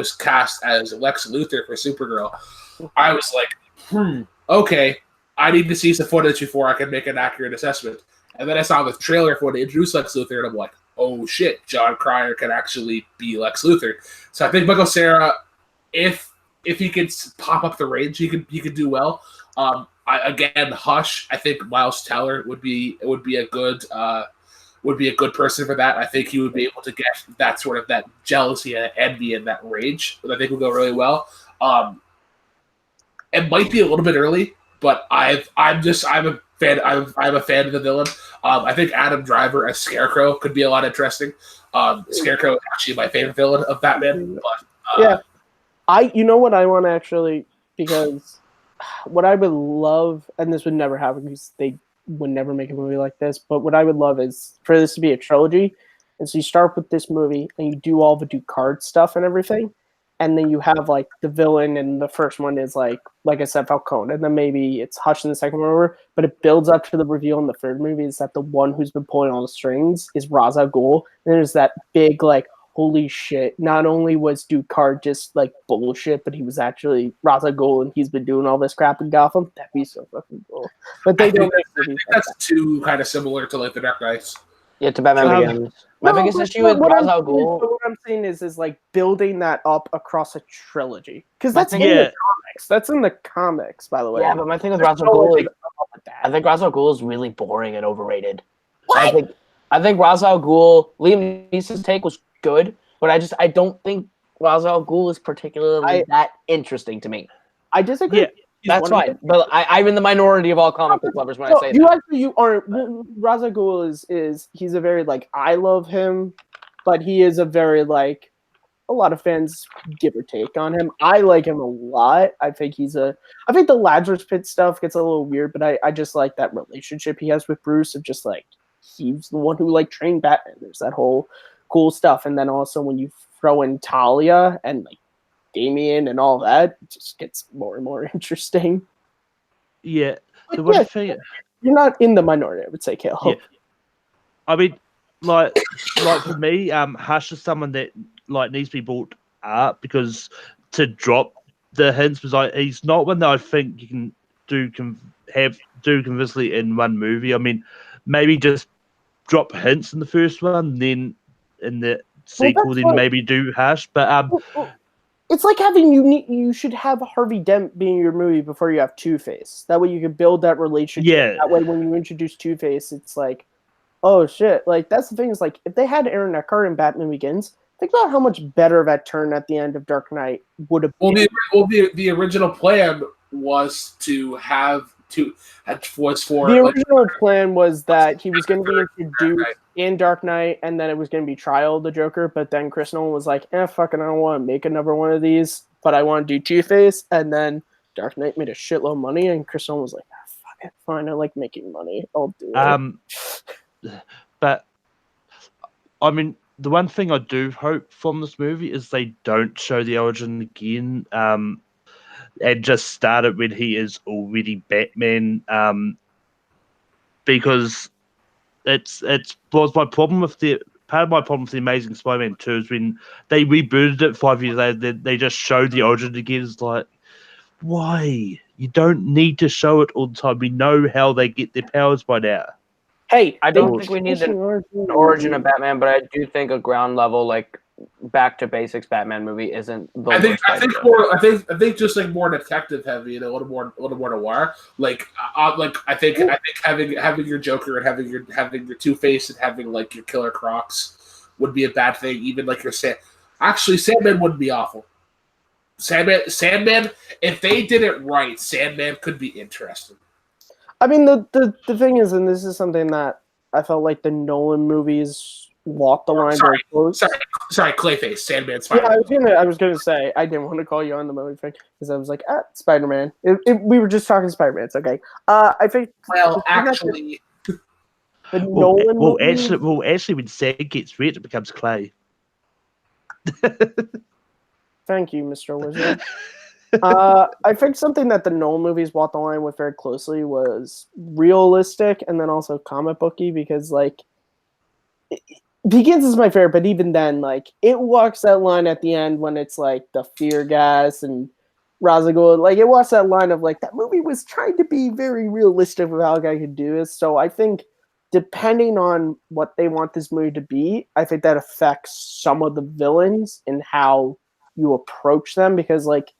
B: as Lex Luthor for Supergirl, I was like, okay, I need to see some footage before I can make an accurate assessment. And then I saw the trailer for to introduce Lex Luthor, and I'm like, oh shit, John Cryer can actually be Lex Luthor. So I think Michael Cera, if he could pop up the range, he could do well. Hush. I think Miles Teller would be a good would be a good person for that. I think he would be able to get that sort of that jealousy and envy and that rage that I think would go really well. It might be a little bit early, but I'm a fan. I'm a fan of the villain. I think Adam Driver as Scarecrow could be a lot interesting. Scarecrow is actually my favorite villain of Batman. But
A: you know what I want to actually, because what I would love, and this would never happen because they would never make a movie like this, but what I would love is for this to be a trilogy. And so you start with this movie and you do all the Ducard stuff and everything. And then you have like the villain, and the first one is like I said, Falcone, and then maybe it's Hush in the second one over. But it builds up to the reveal in the third movie is that the one who's been pulling all the strings is Ra's al Ghul. And there's that big like, holy shit! Not only was Ducard just like bullshit, but he was actually Ra's al Ghul, and he's been doing all this crap in Gotham. That'd be so fucking cool. But they don't make movies.
B: That's too kind of similar to like the Dark Knights.
D: Yeah, to Batman Begins. My biggest issue with Ra's al Ghul.
A: What I'm saying is like building that up across a trilogy, because that's in the comics. That's in the comics, by the way.
D: Yeah, but my thing with Ra's al Ghul, I think Ra's al Ghul is really boring and overrated.
A: What?
D: I think Ra's al Ghul, Liam Neeson's take was good, but I don't think Ra's al Ghul is particularly that interesting to me.
A: I disagree.
D: Yeah. That's fine, but I'm in the minority of all comic book lovers when I say that.
A: You aren't. Ra's al Ghul is he's a very like, I love him, but he is a very like, a lot of fans give or take on him. I like him a lot. I think the Lazarus Pit stuff gets a little weird, but I just like that relationship he has with Bruce of just like, he's the one who like trained Batman. There's that whole cool stuff, and then also when you throw in Talia and like Damien and all that, it just gets more and more interesting.
C: Yeah, the one thing,
A: you're not in the minority, I would say, Kale.
C: Yeah. I mean, like for me, Hush is someone that like needs to be brought up, because to drop the hints was like, he's not one that I think you can do convincingly in one movie. I mean, maybe just drop hints in the first one, then in the sequel, then maybe do Hush, but
A: it's like having you should have Harvey Dent being your movie before you have Two-Face. That way you can build that relationship.
C: Yeah.
A: That way when you introduce Two-Face, it's like, oh shit. Like, that's the thing, is like, if they had Aaron Eckhart in Batman Begins, think about how much better that turn at the end of Dark Knight would have been.
B: The original plan was to have the
A: original plan was that he was going to be introduced in Dark Knight, and then it was going to be Trial of the Joker, but then Chris Nolan was like, fucking, I don't want to make another one of these, but I want to do Two-Face, and then Dark Knight made a shitload of money, and Chris Nolan was like, fuck it, fine, I like making money, I'll do it.
C: But, I mean, the one thing I do hope from this movie is they don't show the origin again, and just start it when he is already Batman, because it's was my problem with part of my problem with the Amazing Spider-Man 2 is when they rebooted it 5 years later, they just showed the origin again. It's like, why? You don't need to show it all the time. We know how they get their powers by now.
D: Hey, I don't think we need an origin of Batman, but I do think a ground level, like, back to basics Batman movie isn't the
B: I think just like more detective heavy and a little more noir. Like I think having your Joker and having your Two-Face and having like your Killer Crocs would be a bad thing. Even like your Sandman wouldn't be awful. Sandman, if they did it right, Sandman could be interesting.
A: I mean, the thing is, and this is something that I felt like the Nolan movies walk the line very close.
B: Sorry, Clayface, Sandman, Spider-Man.
A: Yeah, I was gonna say, I didn't want to call you on the movie thing because I was like, Spider-Man. We were just talking Spider-Man. It's okay. I think.
B: Well, actually,
A: the Nolan movies.
C: Actually, when Sand gets red, it becomes Clay.
A: Thank you, Mr. Wizard. I think something that the Nolan movies walked the line with very closely was realistic and then also comic booky, because like. Begins is my favorite, but even then, like, it walks that line at the end when it's like the fear gas and Ra's al Ghul. Like, it walks that line of like, that movie was trying to be very realistic with how a guy could do it. So I think depending on what they want this movie to be, I think that affects some of the villains and how you approach them, because like,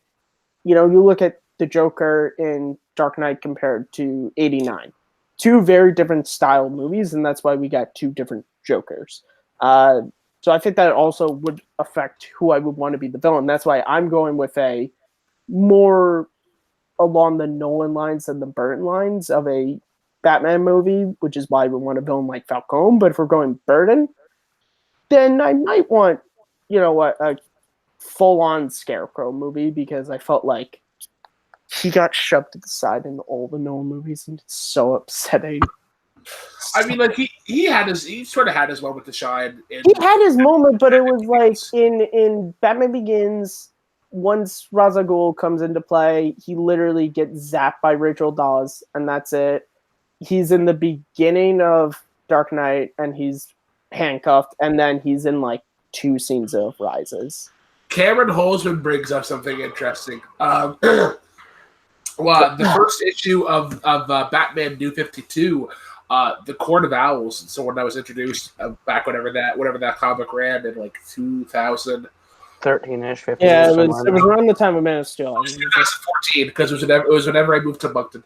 A: you know, you look at the Joker in Dark Knight compared to 89. two very different style movies, and that's why we got two different Jokers. So I think that also would affect who I would want to be the villain. That's why I'm going with a more along the Nolan lines than the Burton lines of a Batman movie, which is why we want a villain like Falcone. But if we're going Burton, then I might want, a full-on Scarecrow movie, because I felt like he got shoved to the side in all the Nolan movies, and it's so upsetting.
B: I mean, like he sort of had his moment to shine.
A: He had his moment, but it was like in Batman Begins. Once Ra's al Ghul comes into play, he literally gets zapped by Rachel Dawes, and that's it. He's in the beginning of Dark Knight, and he's handcuffed, and then he's in like 2 scenes of Rises.
B: Cameron Holzman brings up something interesting. Well, the first issue of Batman New 52, the Court of Owls, so when that was introduced back whenever that comic ran in like
D: 2013-ish, 15.
A: Yeah, it was around the time of Man of Steel.
B: It was 2014 because it was whenever I moved to Moncton.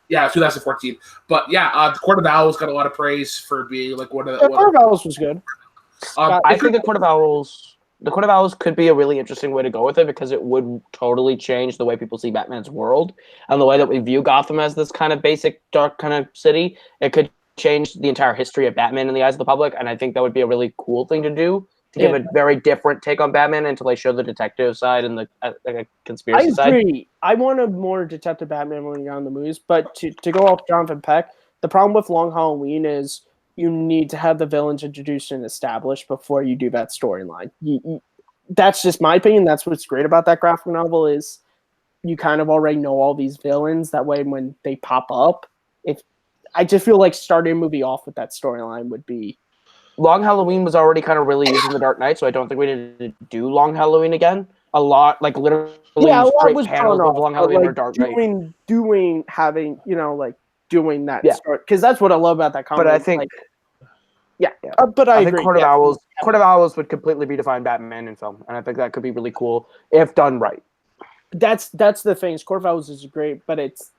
B: Yeah, 2014. But yeah, the Court of Owls got a lot of praise for being like one of the.
A: The Court of Owls was good.
D: I think the Court of Owls could be a really interesting way to go with it, because it would totally change the way people see Batman's world and the way that we view Gotham as this kind of basic dark kind of city. It could change the entire history of Batman in the eyes of the public, and I think that would be a really cool thing to do, to give a very different take on Batman and to like show the detective side and the conspiracy side.
A: I agree. I want a more Detective Batman when you're on the movies, but to go off Jonathan Peck, the problem with Long Halloween is you need to have the villains introduced and established before you do that storyline. That's just my opinion. That's what's great about that graphic novel, is you kind of already know all these villains. That way, when they pop up, I just feel like starting a movie off with that storyline would be.
D: Long Halloween was already kind of really using the Dark Knight, so I don't think we need to do Long Halloween again. A lot, like literally, straight panels of Long Halloween or Dark Knight.
A: Doing that story, because that's what I love about that comic.
D: But I think,
A: but I agree.
D: think Court of Owls would completely redefine Batman in film, and I think that could be really cool if done right.
A: That's the thing. Court of Owls is great, but it's.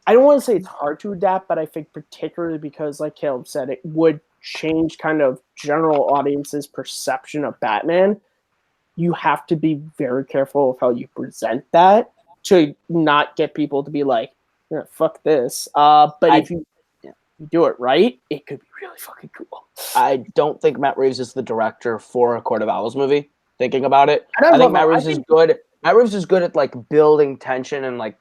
A: I don't want to say it's hard to adapt, but I think particularly because, like Caleb said, it would change kind of general audience's perception of Batman. You have to be very careful of how you present that to not get people to be like, yeah, fuck this. But if you do it right, it could be really fucking cool.
D: I don't think Matt Reeves is the director for a Court of Owls movie. Thinking about it, I think Matt Reeves is good. Matt Reeves is good at like building tension and like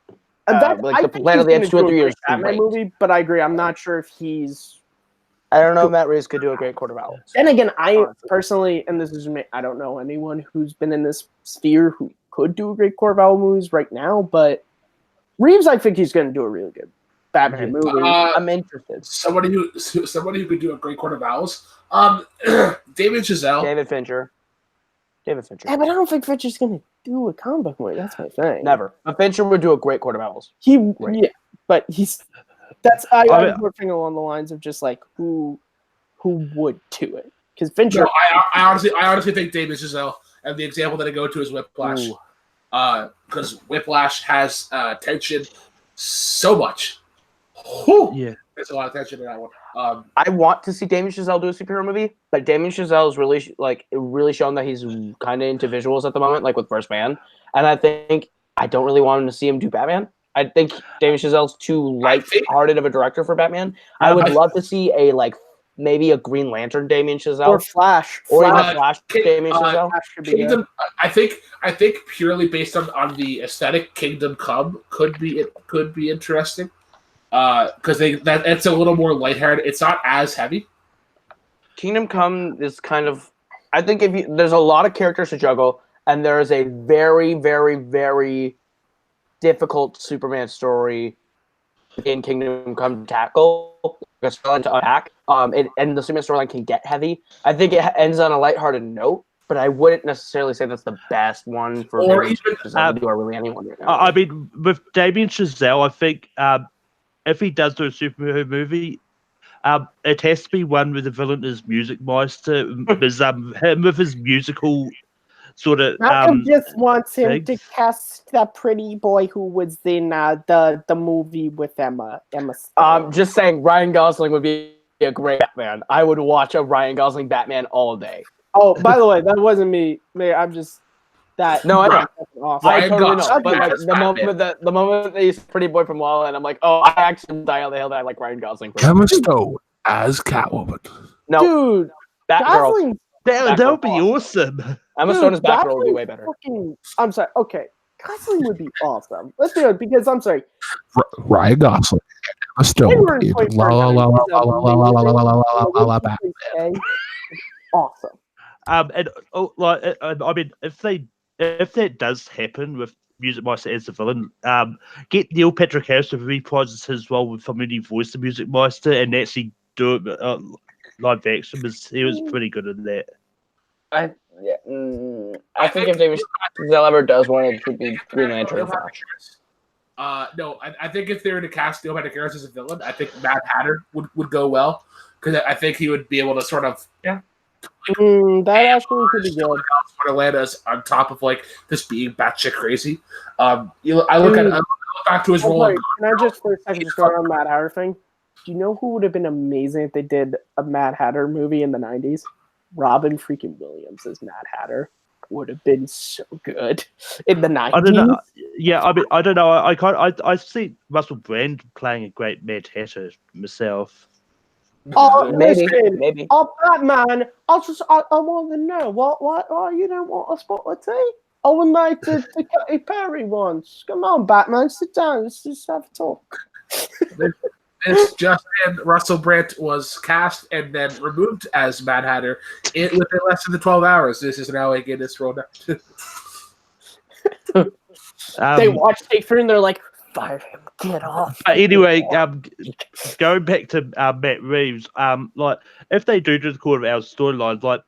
D: the Planet of the Apes 2 or 3 years
A: Batman movie. But I agree. I'm not sure if he's.
D: I don't know if Matt Reeves could do a great Court of Owls.
A: And again, I personally, and this is me, I don't know anyone who's been in this sphere who could do a great Court of Owls movies right now, but Reeves, I think he's going to do a really good Batman movie. I'm interested.
B: Somebody who could do a great Court of Owls. David Chazelle.
D: David Fincher.
A: Yeah, but I don't think Fincher's going to do a comic book movie. That's my thing.
D: Never. But Fincher would do a great Court of Owls.
A: But he's. That's I was working along the lines of just like who would do it, because Fincher.
B: No, I honestly think David Chazelle, and the example that I go to is Whiplash, because Whiplash has tension so much.
C: Yeah,
B: there's a lot of tension in that one.
D: I want to see Damien Chazelle do a superhero movie, but Damien Chazelle is really shown that he's kind of into visuals at the moment, like with First Man, and I think I don't really want him to see him do Batman. I think Damien Chazelle's too light-hearted of a director for Batman. I would love to see maybe a Green Lantern Damien Chazelle
A: or Flash,
D: Flash Damien Chazelle.
B: Kingdom, I think purely based on the aesthetic, Kingdom Come could be interesting. Because it's a little more lighthearted. It's not as heavy.
D: Kingdom Come is kind of. I think there's a lot of characters to juggle, and there is a very, very, very difficult Superman story in Kingdom Come to tackle, to unpack. And the Superman storyline can get heavy. I think it ends on a lighthearted note, but I wouldn't necessarily say that's the best one for Damien Chazelle to do, or really anyone right now.
C: I mean, with Damien Chazelle, I think if he does do a superhero movie, it has to be one where the villain is music master. Because him with his musical sort of
A: Malcolm just wants him to
C: things.
A: cast that pretty boy who was in the movie with Emma Stone.
D: Just saying, Ryan Gosling would be a great Batman. I would watch a Ryan Gosling Batman all day.
A: Oh, by the way, that wasn't me. I'm just that.
D: No, I know.
A: Awesome.
D: I totally know.
B: Gosling
D: But like
B: as
D: the
B: Batman.
D: moment that he's pretty boy from La La Land, I'm like, oh, I actually die on the hill that I like Ryan Gosling.
B: Emma Stone as Catwoman.
D: No,
A: Dude,
D: Batgirl.
A: Gosling.
C: That would be awesome.
D: Emma Stone as Batgirl would be way better.
A: I'm sorry. Okay, Gosling would be awesome. Let's do it because I'm sorry.
B: Ryan Gosling. Emma Stone. La la la la la la la la la la la la Batman.
A: Awesome.
C: And I mean, if that does happen with Music Meister as the villain, get Neil Patrick Harris to reprises his role from when he voiced the Music Meister and actually do it live action. He was pretty good at that.
D: I think if David Zell ever does one, it would be Green Lantern or Flash.
B: No, I think if they were to cast Neil Patrick Harris as a villain, I think Mad Hatter would go well because I think he would be able to sort of
A: that actually could be good.
B: Atlanta's on top of like just being batshit crazy. I look back to his role.
A: Can I just for a second just go on Mad Hatter thing? Do you know who would have been amazing if they did a Mad Hatter movie in the 90s? Robin freaking Williams as Mad Hatter would have been so good in the 90s.
C: I don't know. Yeah, I mean, I don't know. I see Russell Brand playing a great Mad Hatter myself.
A: Oh,
D: maybe.
A: Oh, Batman! I want to know what? Oh, you don't want a spot of tea? I would like to Katy Perry once. Come on, Batman, sit down. Let's just have a talk.
B: This just in, Russell Brand was cast and then removed as Mad Hatter within less than 12 hours. This is now a Guinness World Record.
A: They watch Take 3 and they're like, fire him, get off.
C: Anyway, going back to Matt Reeves, like if they do the Court of Owls storylines, like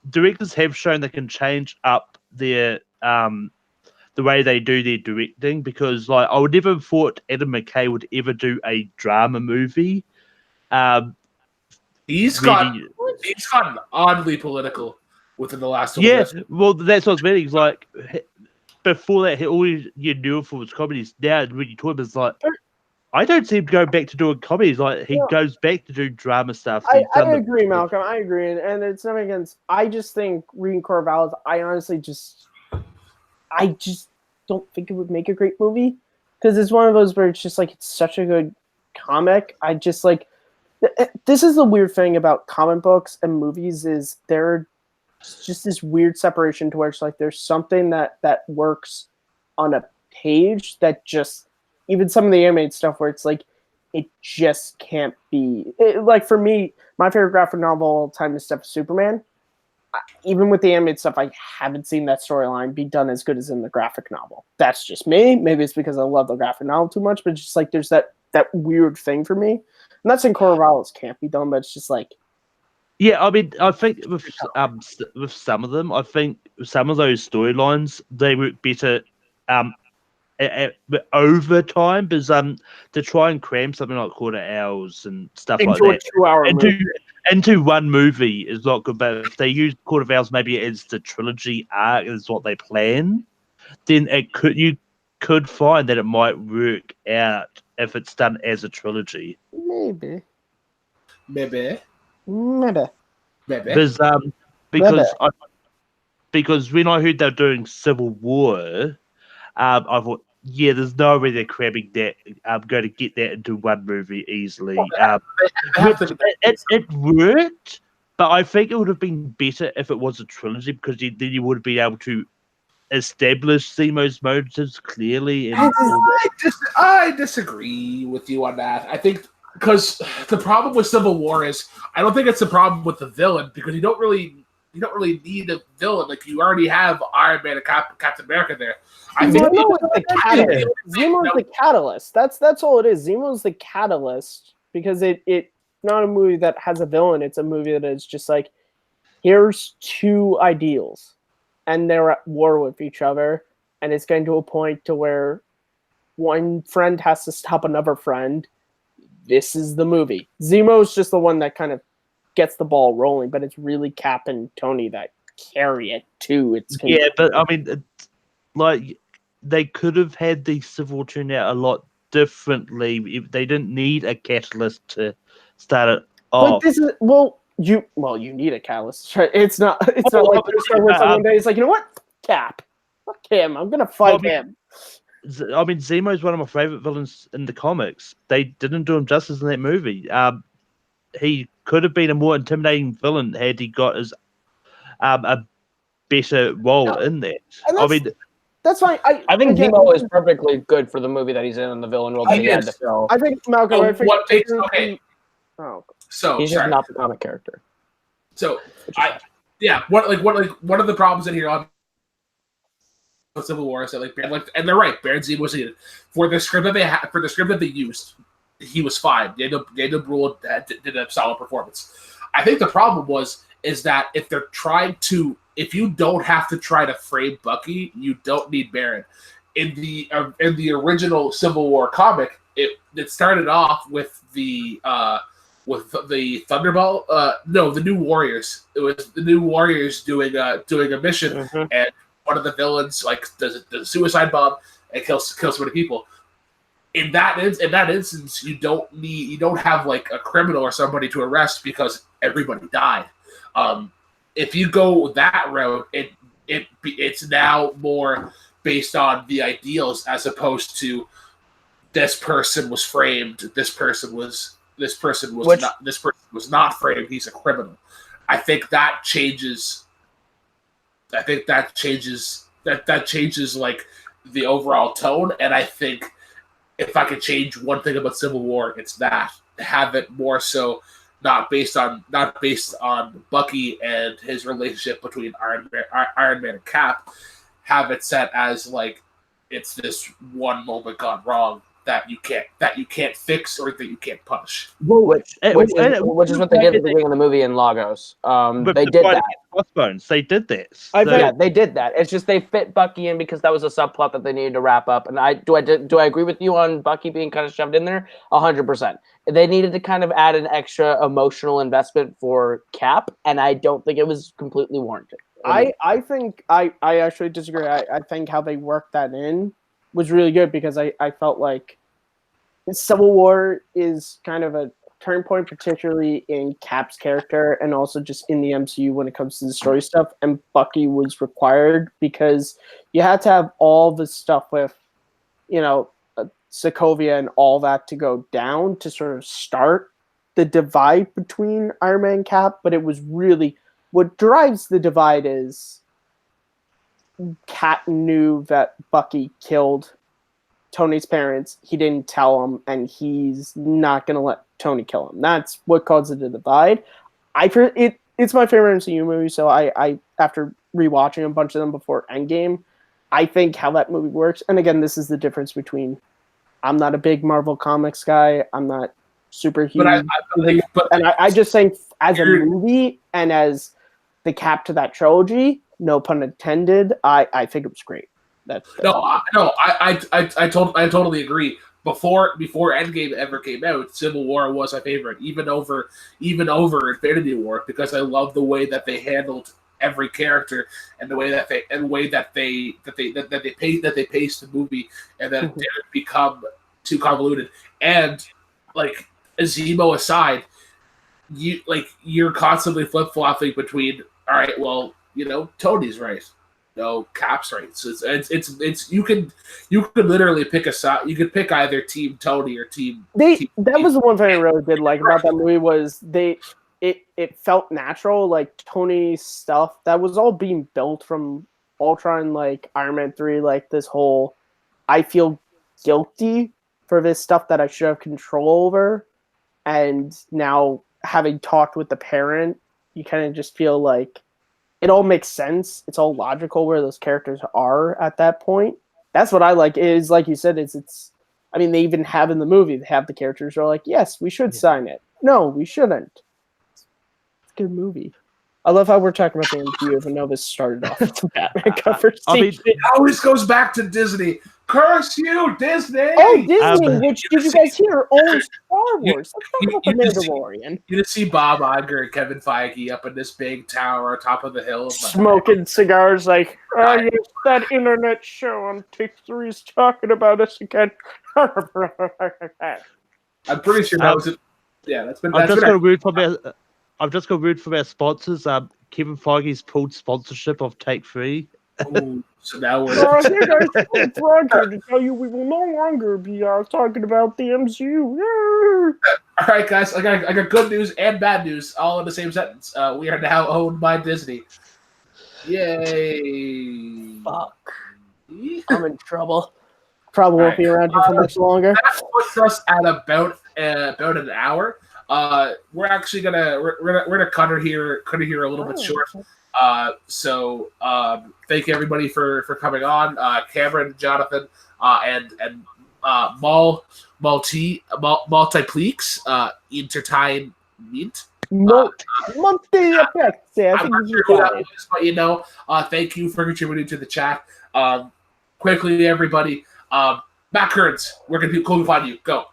C: directors have shown they can change up their the way they do their directing, because like I would never have thought Adam McKay would ever do a drama movie.
B: He's gotten oddly political within the last.
C: Well, that's what I was meaning. It's like before that, all you knew for was comedies. Now, when you talk about, it's like I don't see him going back to doing comedies. Like he goes back to do drama stuff.
A: I agree, Malcolm. I agree, and it's nothing against. I just think reading Court of Owls, I honestly just don't think it would make a great movie because it's one of those where it's just like it's such a good comic. I just like this is the weird thing about comic books and movies is they're just this weird separation to where it's like there's something that works on a page that just even some of the animated stuff where it's like it just can't be like for me my favorite graphic novel of all time is Step of Superman. Even with the animated stuff, I haven't seen that storyline be done as good as in the graphic novel. That's just me. Maybe it's because I love the graphic novel too much, but it's just like there's that weird thing for me. I'm not saying Court of Owls can't be done, but it's just like
C: yeah. I mean, I think with some of them, I think some of those storylines they work better over time, because to try and cram something like Court of Owls and stuff
A: into
C: like that
A: 2 hour
C: into one movie is not good. But if they use Court of Owls maybe as the trilogy arc is what they plan, then you could find that it might work out if it's done as a trilogy.
A: Maybe.
C: Because when I heard they're doing Civil War, I thought, yeah, there's no way they're cramming that. I'm going to get that into one movie easily. It worked, but I think it would have been better if it was a trilogy, because then you would have been able to establish Zemo's motives clearly. And
B: I disagree with you on that. I think because the problem with Civil War is I don't think it's the problem with the villain, because you don't really need a villain. Like you already have Iron Man and Captain America there. I think
A: Zemo's the catalyst. That's all it is. Zemo's the catalyst because it's not a movie that has a villain. It's a movie that is just like, here's two ideals, and they're at war with each other, and it's getting to a point to where one friend has to stop another friend. This is the movie. Zemo's just the one that kind of gets the ball rolling, but it's really Cap and Tony that carry it to its
C: Yeah, but I mean, like they could have had the Civil War turn out a lot differently. If they didn't need a catalyst to start it
A: But
C: off.
A: this is you need a catalyst. Right? It's not like the Star Wars one day. It's like, you know what? Cap. Fuck him. I'm gonna fight him.
C: I mean, Zemo is one of my favorite villains in the comics. They didn't do him justice in that movie. He could have been a more intimidating villain had he got his a better role in that. I mean,
A: that's fine.
D: I think Zemo is perfectly good for the movie that he's in and the villain role that he had to fill.
A: I think Malcolm.
B: So what takes okay? So
D: he's just not the comic character.
B: So one of the problems in here on Civil War is that and they're right. Baron Zemo was needed for the script that they used. He was fine. Daniel Bruhl did a solid performance. I think the problem is that if you don't have to try to frame Bucky, you don't need Baron. In the original Civil War comic, it started off with the Thunderbolt. The New Warriors. It was the New Warriors doing a mission, and one of the villains does a suicide bomb and kills so many people. In that instance, you don't have like a criminal or somebody to arrest because everybody died. If you go that route, it's now more based on the ideals as opposed to this person was framed, this person was not framed. He's a criminal. I think that changes. That changes like the overall tone, and I think if I could change one thing about Civil War, it's that have it more so not based on Bucky and his relationship between Iron Man and Cap. Have it set as like it's this one moment gone wrong that you can't fix or that you can't punish.
D: Which is what they did at the beginning of the movie in Lagos. They did that.
C: Crossbones. They did this.
D: Yeah, they did that. It's just they fit Bucky in because that was a subplot that they needed to wrap up. And I agree with you on Bucky being kind of shoved in there? 100%. They needed to kind of add an extra emotional investment for Cap, and I don't think it was completely warranted.
A: I think I actually disagree. I think how they worked that in was really good because I felt like Civil War is kind of a turn point, particularly in Cap's character and also just in the MCU when it comes to the story stuff. And Bucky was required because you had to have all the stuff with, Sokovia and all that to go down to sort of start the divide between Iron Man and Cap. But it was really what drives the divide is Cap knew that Bucky killed Tony's parents. He didn't tell him, and he's not going to let Tony kill him. That's what caused the divide. It's my favorite MCU movie, so I after rewatching a bunch of them before Endgame, I think how that movie works. And again, this is the difference between I'm not a big Marvel Comics guy. I'm not super huge. I just think as a movie and as the cap to that trilogy, no pun intended, I think it was great.
B: I totally agree. Before Endgame ever came out, Civil War was my favorite, even over Infinity War, because I love the way that they handled every character and the way that they paced the movie, and that it didn't become too convoluted. And like Zemo aside, you're constantly flip flopping between all right, well, Tony's right. No, Cap's right. So it's you could literally pick a side. You could pick either Team Tony or Team.
A: That was the one thing I really did like about that movie was it felt natural. Like Tony's stuff that was all being built from Ultron, like Iron Man 3, like this whole I feel guilty for this stuff that I should have control over, and now having talked with the parent, you kind of just feel like it all makes sense. It's all logical where those characters are at that point. That's what I like. Is like you said, it's. I mean, they even have in the movie. They have the characters who are like, yes, we should sign it. No, we shouldn't. It's a good movie. I love how we're talking about the MCU, even though this started off with the Batman conversation.
B: It always goes back to Disney. Curse you, Disney!
A: Oh, Disney, which did you guys hear? Owns Star Wars. Let's talk about the Mandalorian.
B: You just see Bob Iger and Kevin Feige up in this big tower on top of the hill.
A: Smoking cigars like, oh, yes, that internet show on Take3 is talking about us again.
B: I'm pretty sure that was it. Yeah, that's been.
C: I've just got a word from our sponsors. Kevin Feige's pulled sponsorship of Take3.
B: Ooh, so now we're.
A: Hey guys, it's Roger to tell you we will no longer be talking about the MCU.
B: All right, guys, I got good news and bad news all in the same sentence. We are now owned by Disney. Yay!
A: Fuck. I'm in trouble. Probably won't be around here for much longer.
B: That puts us at about an hour. We're actually gonna cut her here a little bit short. So thank you everybody for coming on. Cameron, Jonathan, and multiplex entertainment.
A: Multi effects.
B: I'm not sure who that was, but thank you for contributing to the chat. Quickly, everybody. Matt Kearns, where can people find you? Go.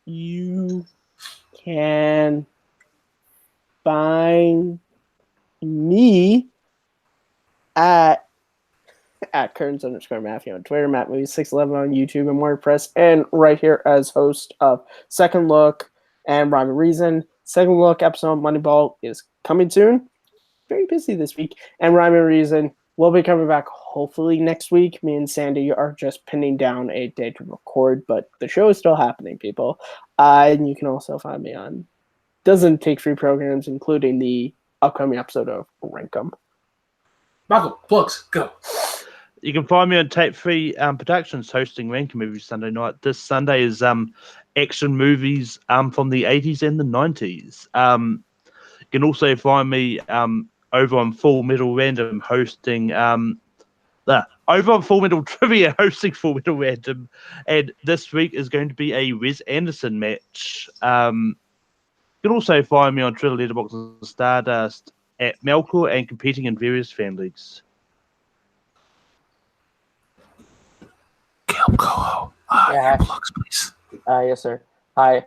A: You can find me at Kearns_Matthew on Twitter, MattMovies611 on YouTube and WordPress, and right here as host of Second Look and Rhyme and Reason. Second Look episode Moneyball is coming soon. Very busy this week, and Rhyme and Reason will be coming back hopefully next week. Me and Sandy are just pinning down a day to record, but the show is still happening, people. And you can also find me on doesn't take free programs, including the upcoming episode of Rankum.
B: Malcolm, plugs, go.
C: You can find me on Tape 3 Productions hosting Rankum every Sunday night. This Sunday is action movies from the 80s and the 90s. You can also find me over on Full Metal Random hosting over on Full Metal Trivia hosting Full Metal Random, and this week is going to be a Wes Anderson match. You can also find me on Twitter, Letterboxd, and Stardust at Melkor and competing in various fan leagues.
B: Caleb Coho, plugs, please.
D: Yes, sir. Hi.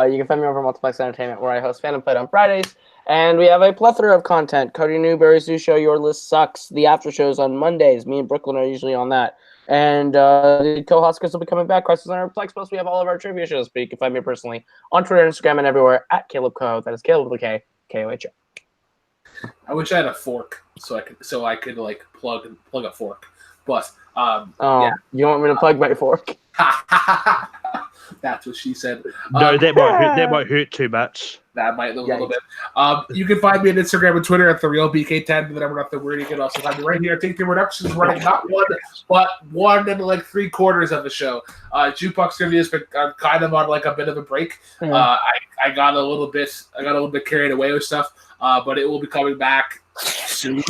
D: You can find me over at Multiplex Entertainment, where I host Phantom Plate on Fridays. And we have a plethora of content. Cody Newberry's new show, Your List Sucks. The after shows on Mondays. Me and Brooklyn are usually on that. And the co-Huskers will be coming back. Crisis on our Plex. Plus, we have all of our trivia shows. But you can find me personally on Twitter, Instagram, and everywhere at Caleb Coho. That is Caleb with a K, K-O-H-O.
B: I wish I had a fork so I could like plug a fork. But
D: yeah. You want me to plug my fork?
B: That's what she said.
C: No, that might hurt too much.
B: That might a little bit. You can find me on Instagram and Twitter at TheRealBK10. The number not the word. You can also find me right here at Take Two Productions, running not one, but 1 3/4 of the show. Jukebox Trivia has been kind of on like a bit of a break. I got a little bit carried away with stuff, but it will be coming back soon.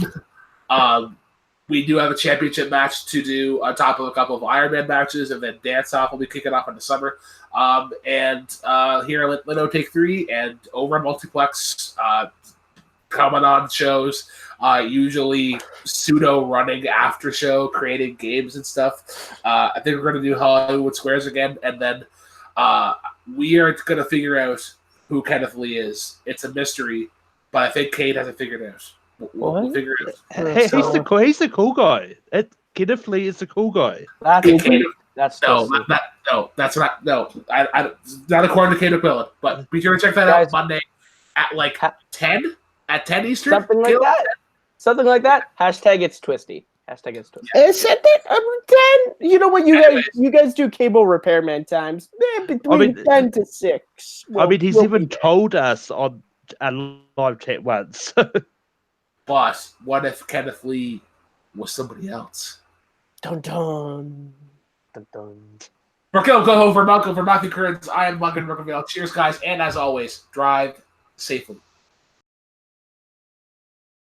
B: We do have a championship match to do on top of a couple of Iron Man matches, and then Dance Off will be kicking off in the summer. And here at Lino Take 3 and over at Multiplex, coming on shows, usually pseudo running after show, creating games and stuff. I think we're going to do Hollywood Squares again, and then we are going to figure out who Kenneth Lee is. It's a mystery, but I think Kate hasn't figured it out. We'll figure it out.
C: Hey, he's the cool guy. Kenneth Lee is the cool guy.
D: That's
B: not according to Kate McMillan. But be sure to check that out Monday at like 10 Eastern.
D: Something like that. Hashtag it's twisty.
A: Is it 10? You know what? You guys do cable repairman times between 10 to 6.
C: He's even told us on a live chat once.
B: But what if Kenneth Lee was somebody else?
A: Dun dun.
D: Dun, dun.
B: Raquel, go over Malcolm for Matthew Kearns. I am Malcolm Rookerville. Cheers, guys, and as always, drive safely.